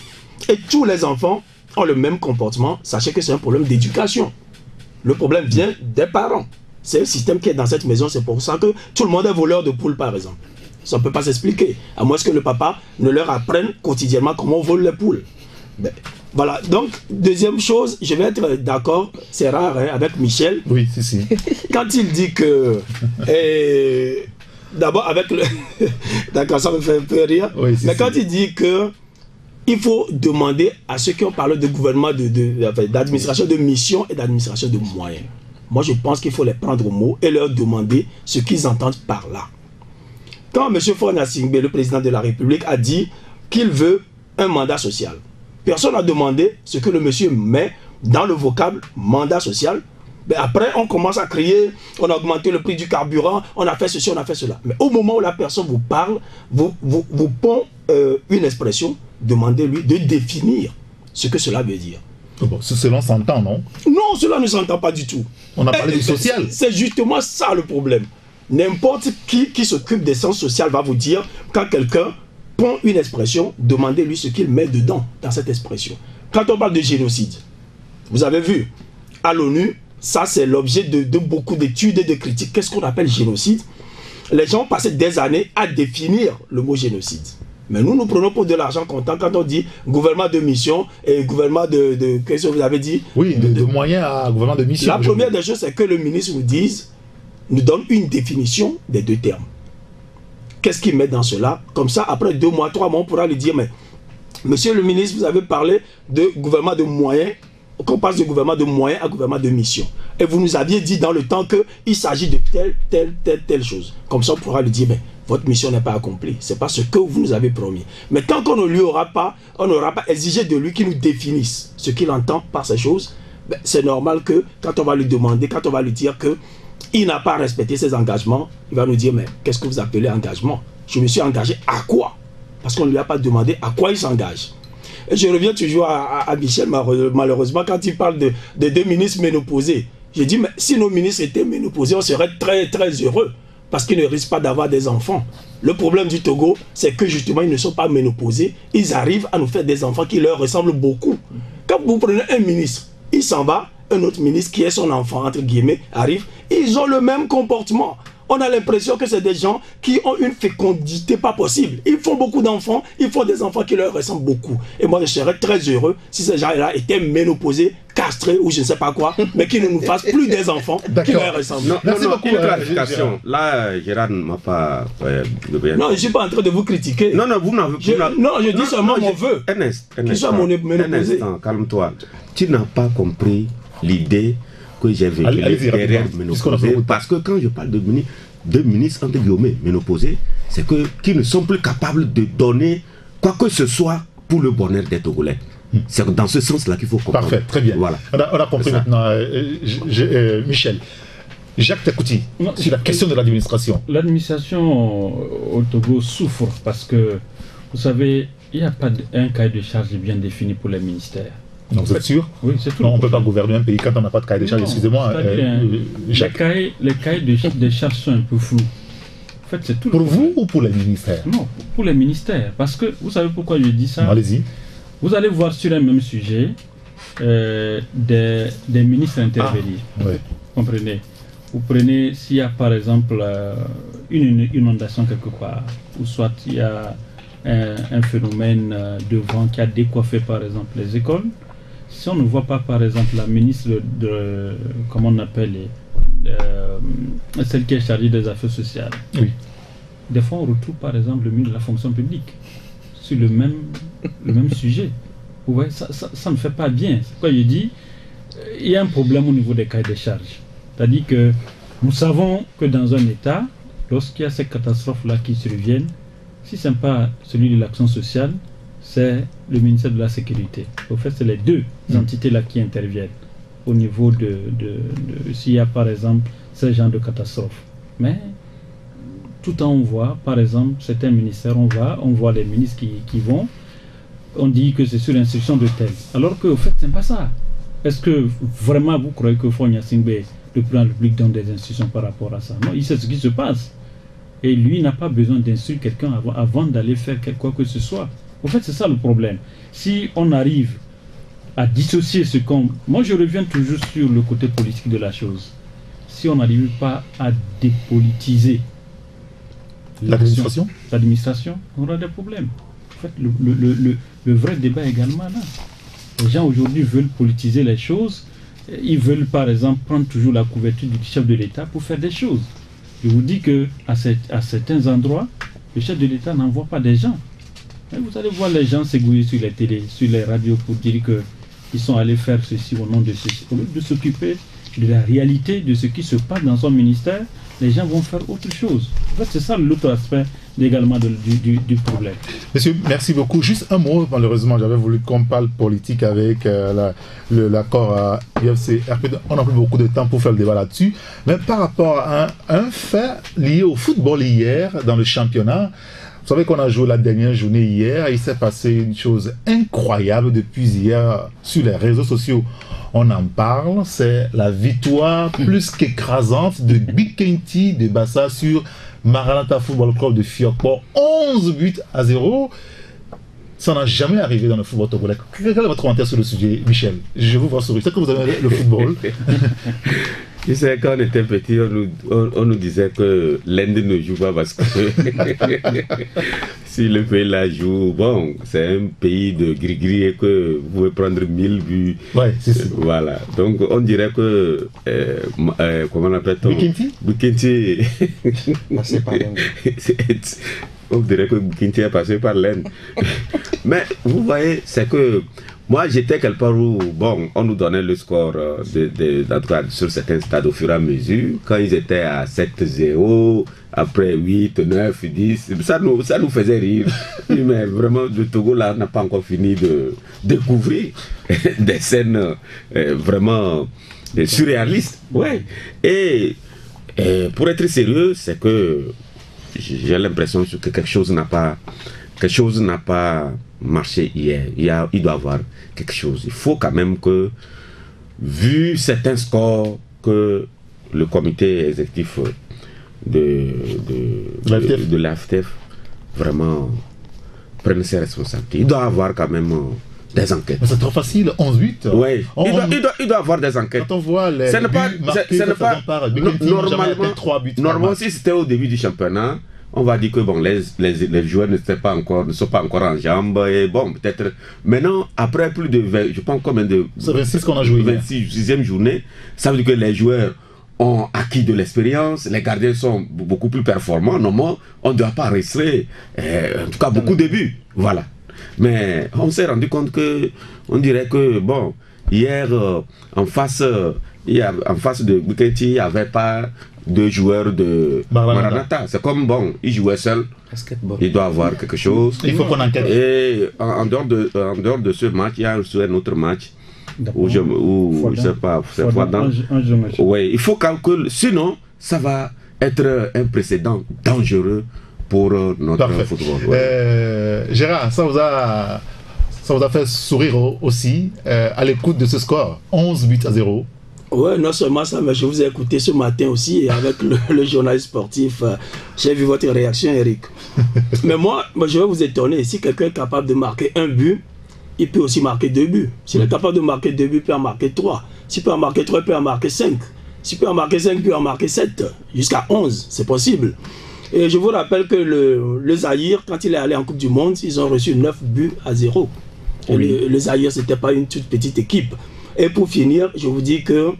et tous les enfants ont le même comportement, sachez que c'est un problème d'éducation. Le problème vient des parents. C'est un système qui est dans cette maison, c'est pour ça que tout le monde est voleur de poules par exemple. Ça ne peut pas s'expliquer, à moins que le papa ne leur apprenne quotidiennement comment on vole les poules. Ben, voilà, donc deuxième chose, je vais être d'accord, c'est rare hein, avec Michel. Oui, si. Quand il dit que... D'abord avec le... D'accord, ça me fait un peu rire. Oui, mais quand il dit que il faut demander à ceux qui ont parlé de gouvernement, d'administration de mission et d'administration de moyens. Moi, je pense qu'il faut les prendre au mot et leur demander ce qu'ils entendent par là. Quand M. Faure Gnassingbé, le président de la République, a dit qu'il veut un mandat social, personne n'a demandé ce que le monsieur met dans le vocable mandat social. Mais après, on commence à crier, on a augmenté le prix du carburant, on a fait ceci, on a fait cela. Mais au moment où la personne vous parle, vous pond une expression, demandez-lui de définir ce que cela veut dire. Bon, cela s'entend, non? Non, cela ne s'entend pas du tout. On a parlé du social. C'est justement ça le problème. N'importe qui s'occupe des sens sociaux va vous dire, quand quelqu'un pond une expression, demandez-lui ce qu'il met dedans, dans cette expression. Quand on parle de génocide, vous avez vu, à l'ONU, ça c'est l'objet de beaucoup d'études et de critiques. Qu'est-ce qu'on appelle génocide? Les gens ont passé des années à définir le mot génocide. Mais nous prenons pour de l'argent comptant quand on dit gouvernement de mission et gouvernement de qu'est-ce que vous avez dit? Oui, de moyens à gouvernement de mission. La première des choses, c'est que le ministre nous donne une définition des deux termes. Qu'est-ce qu'il met dans cela? Comme ça, après 2 mois, 3 mois, on pourra lui dire, mais monsieur le ministre, vous avez parlé de gouvernement de moyens, qu'on passe de gouvernement de moyens à gouvernement de mission. Et vous nous aviez dit dans le temps qu'il s'agit de telle chose. Comme ça, on pourra lui dire, mais votre mission n'est pas accomplie. Ce n'est pas ce que vous nous avez promis. Mais tant qu'on ne lui aura pas, on n'aura pas exigé de lui qu'il nous définisse ce qu'il entend par ces choses, ben, c'est normal que quand on va lui demander, quand on va lui dire qu'il n'a pas respecté ses engagements, il va nous dire, mais qu'est-ce que vous appelez engagement? Je me suis engagé à quoi? Parce qu'on ne lui a pas demandé à quoi il s'engage. Et je reviens toujours à Michel, malheureusement, quand il parle de 2 ministres ménopausés. Je dis, mais si nos ministres étaient ménopausés, on serait très très heureux. Parce qu'ils ne risquent pas d'avoir des enfants. Le problème du Togo, c'est que justement, ils ne sont pas ménopausés. Ils arrivent à nous faire des enfants qui leur ressemblent beaucoup. Quand vous prenez un ministre, il s'en va, un autre ministre qui est son enfant, entre guillemets, arrive. Ils ont le même comportement. On a l'impression que c'est des gens qui ont une fécondité pas possible. Ils font beaucoup d'enfants, ils font des enfants qui leur ressemblent beaucoup. Et moi, je serais très heureux si ces gens-là étaient ménopausés, castrés ou je ne sais pas quoi, mais qu'ils ne nous fassent plus des enfants qui leur ressemblent. Non, merci beaucoup. Une clarification. Là, Gérard ne m'a pas... non, je ne suis pas en train de vous critiquer. Non, vous n'avez pas... Non, je dis seulement mon vœu. Qu'il soit ménopausé. Calme-toi. Tu n'as pas compris l'idée que j'ai véhiculée derrière ménopausée. Parce que quand je parle de ministres entre guillemets ménopausés, c'est qu'ils ne sont plus capables de donner quoi que ce soit pour le bonheur des Togolais. C'est dans ce sens-là qu'il faut comprendre. Parfait, très bien. Voilà. On a compris maintenant. Michel, Jacques Diakouty, sur la question de l'administration. L'administration au Togo souffre parce que, vous savez, Il n'y a pas un cahier de charge bien défini pour les ministères. Non, vous êtes sûr? Oui, c'est tout. Non, on ne peut pas gouverner un pays quand on n'a pas de cahier de charge. Excusez-moi. Les cahiers de charge sont un peu flous. En fait, c'est tout. Pour vous ou pour les ministères? Non, pour les ministères. Parce que vous savez pourquoi je dis ça? Allez-y. Vous allez voir sur un même sujet des ministres intervenir. Oui. Comprenez? Vous prenez, s'il y a par exemple une inondation quelque part, ou soit il y a un phénomène de vent qui a décoiffé par exemple les écoles, si on ne voit pas par exemple la ministre de comment on appelle celle qui est chargée des affaires sociales, oui. Des fois on retrouve par exemple le ministre de la fonction publique sur le même sujet. Vous voyez, ça ne fait pas bien. C'est pourquoi je dis, il y a un problème au niveau des cahiers de charges. C'est-à-dire que nous savons que dans un État, lorsqu'il y a ces catastrophes-là qui surviennent, si ce n'est pas celui de l'action sociale, c'est le ministère de la Sécurité. Au fait, c'est les deux entités-là qui interviennent au niveau de s'il y a par exemple ce genre de catastrophe. Mais tout le temps on voit, par exemple, certains ministères, on voit les ministres qui vont, on dit que c'est sur instruction de tel. Alors qu'au fait, ce n'est pas ça. Est-ce que vraiment vous croyez que Faure Gnassingbé, le président de la République, donne des instructions par rapport à ça? Non, il sait ce qui se passe. Et lui n'a pas besoin d'instruire quelqu'un avant d'aller faire quoi que ce soit. En fait, c'est ça le problème. Si on arrive à dissocier ce qu'on... Moi, je reviens toujours sur le côté politique de la chose. Si on n'arrive pas à dépolitiser l'administration, on aura des problèmes. En fait, le vrai débat est également là. Les gens aujourd'hui veulent politiser les choses. Ils veulent par exemple prendre toujours la couverture du chef de l'État pour faire des choses. Je vous dis qu'à certains endroits, le chef de l'État n'envoie pas des gens. Mais vous allez voir les gens s'égouiller sur les télés, sur les radios pour dire qu'ils sont allés faire ceci au nom de ceci. Au lieu de s'occuper de la réalité de ce qui se passe dans son ministère, les gens vont faire autre chose. En fait, c'est ça l'autre aspect également du problème. Monsieur, merci beaucoup. Juste un mot, malheureusement, j'avais voulu qu'on parle politique avec l'accord IFC-RP. On n'a plus beaucoup de temps pour faire le débat là-dessus. Mais par rapport à un fait lié au football hier, dans le championnat, vous savez qu'on a joué la dernière journée hier, il s'est passé une chose incroyable depuis hier sur les réseaux sociaux. On en parle, c'est la victoire plus qu'écrasante de Bikenti de Bassa sur Maranatha Football Club de Fiokpo, 11-0. Ça n'a jamais arrivé dans le football togolais. Quel est votre commentaire sur le sujet, Michel? Je vous vois sourire. C'est que vous avez le football. Tu sais, quand on était petit, on nous disait que l'Inde ne joue pas parce que si le pays là joue, bon, c'est un pays de gris-gris et que vous pouvez prendre 1000 buts. Ouais, c'est ça. Voilà. Donc on dirait que comment on appelle-t-on? Bikenti. Passé par l'Inde. On dirait que Bikenti est passé par l'Inde. Mais vous voyez, c'est que moi, j'étais quelque part où, bon, on nous donnait le score en tout cas, sur certains stades au fur et à mesure. Quand ils étaient à 7-0, après 8, 9, 10, ça nous faisait rire. Mais vraiment, le Togo, là, n'a pas encore fini de découvrir des scènes vraiment surréalistes. Ouais. Et pour être sérieux, c'est que j'ai l'impression que quelque chose n'a pas marché hier. Il doit y avoir quelque chose. Il faut quand même que, vu certains scores que le comité exécutif de l'AFTF vraiment prenne ses responsabilités. Il doit y avoir quand même des enquêtes. Mais c'est trop facile, 11-8. Oui, il doit y avoir des enquêtes. Quand on voit les buts marqués normalement, si c'était au début du championnat, on va dire que bon, les joueurs ne sont pas encore en jambes et bon, peut-être maintenant, après plus de 20, je pense combien de... C'est 26 qu'on a joué 26e journée, ça veut dire que les joueurs ont acquis de l'expérience, les gardiens sont beaucoup plus performants. Normalement, on ne doit pas rester, en tout cas, beaucoup de buts. Voilà. Mais on s'est rendu compte que, on dirait que, bon, hier, en face de Buketi, il n'y avait pas de joueurs de Maranatha. C'est comme, bon, il jouait seul. Il doit avoir quelque chose. Il faut qu'on enquête. Et en dehors de ce match, il y a un autre match où je ne sais pas, c'est Fouadan. Oui, il faut calculer, sinon ça va être un précédent dangereux pour notre football. Gérard, ça vous a fait sourire aussi à l'écoute de ce score, 11 buts à 0. Ouais, non seulement ça, mais je vous ai écouté ce matin aussi et avec le journal sportif. J'ai vu votre réaction, Eric. Mais moi, je vais vous étonner. Si quelqu'un est capable de marquer un but, il peut aussi marquer 2 buts. S'il est capable de marquer 2 buts, il peut en marquer 3. S'il peut en marquer 3, il peut en marquer 5. S'il peut en marquer 5, il peut en marquer 7. Jusqu'à 11, c'est possible. Et je vous rappelle que le Zaïre, quand il est allé en Coupe du Monde, ils ont reçu 9 buts à 0. Oui. Le Zaïre, ce n'était pas une toute petite équipe. Et pour finir, je vous dis que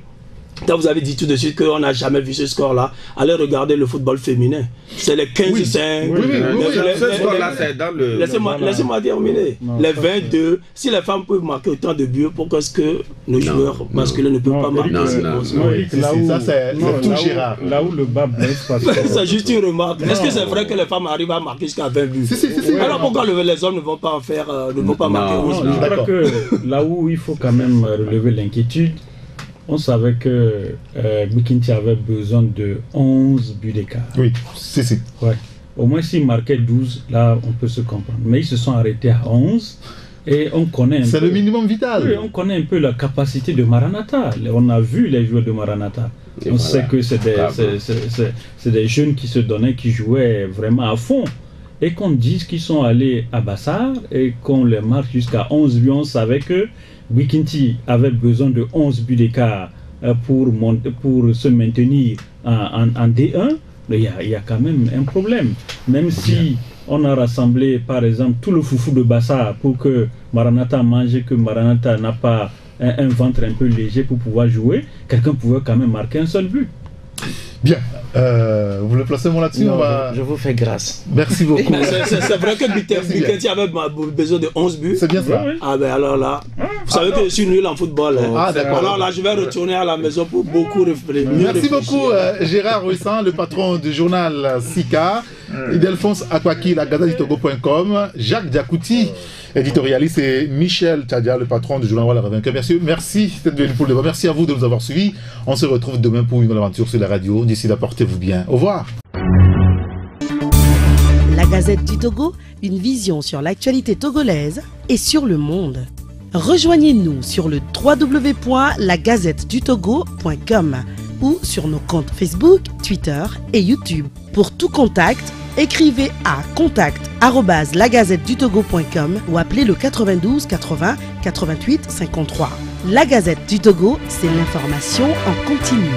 quand vous avez dit tout de suite qu'on n'a jamais vu ce score-là, allez regarder le football féminin. C'est les 15-5. Oui. Ce score-là, c'est dans le... Laissez-moi terminer. Les 22. Si les femmes peuvent marquer autant de buts, pourquoi est-ce que nos joueurs masculins ne peuvent pas marquer? Ça, c'est tout Gérard. Là où le bas blesse, c'est juste une remarque. Est-ce que c'est vrai que les femmes arrivent à marquer jusqu'à 20 buts? Alors pourquoi les hommes ne vont pas en faire, ne vont pas marquer 11 buts? Je crois que là où il faut quand même relever l'inquiétude, on savait que Boukinti avait besoin de 11 buts d'écart. Oui, Ouais. Au moins s'il marquait 12, là on peut se comprendre. Mais ils se sont arrêtés à 11 et on connaît un peu... C'est le minimum vital. Oui, on connaît un peu la capacité de Maranatha. On a vu les joueurs de Maranatha. On sait que c'est des jeunes qui se donnaient, qui jouaient vraiment à fond. Et qu'on dise qu'ils sont allés à Bassar et qu'on les marque jusqu'à 11 buts, on savait que Boukinti avait besoin de 11 buts d'écart pour se maintenir en D1. Il y a quand même un problème. Même si on a rassemblé par exemple tout le foufou de Bassar pour que Maranatha mange, que Maranatha n'a pas un ventre un peu léger pour pouvoir jouer, quelqu'un pouvait quand même marquer un seul but. Bien, vous voulez placer mon là-dessus? Je vous fais grâce. Merci beaucoup. C'est vrai que Boukinti avait besoin de 11 buts. C'est bien ça. Ah ben alors là, vous savez que je suis nul en football. Ah d'accord. Alors là, je vais retourner à la maison pour beaucoup réfléchir. Merci beaucoup Gérard Rouissan, le patron du journal Sika, Ildefonse Akwaki, la gazette-du-togo.com, Jacques Diakouti, éditorialiste, et Michel Tchadia, le patron du journal La Vainqueur. Merci d'être venu pour le débat. Merci à vous de nous avoir suivis. On se retrouve demain pour une nouvelle aventure sur la radio. D'ici là, portez-vous bien. Au revoir. La Gazette du Togo, une vision sur l'actualité togolaise et sur le monde. Rejoignez-nous sur le www.lagazettedutogo.com ou sur nos comptes Facebook, Twitter et YouTube. Pour tout contact, écrivez à contact@lagazettedutogo.com ou appelez le 92 80 88 53. La Gazette du Togo, c'est l'information en continu.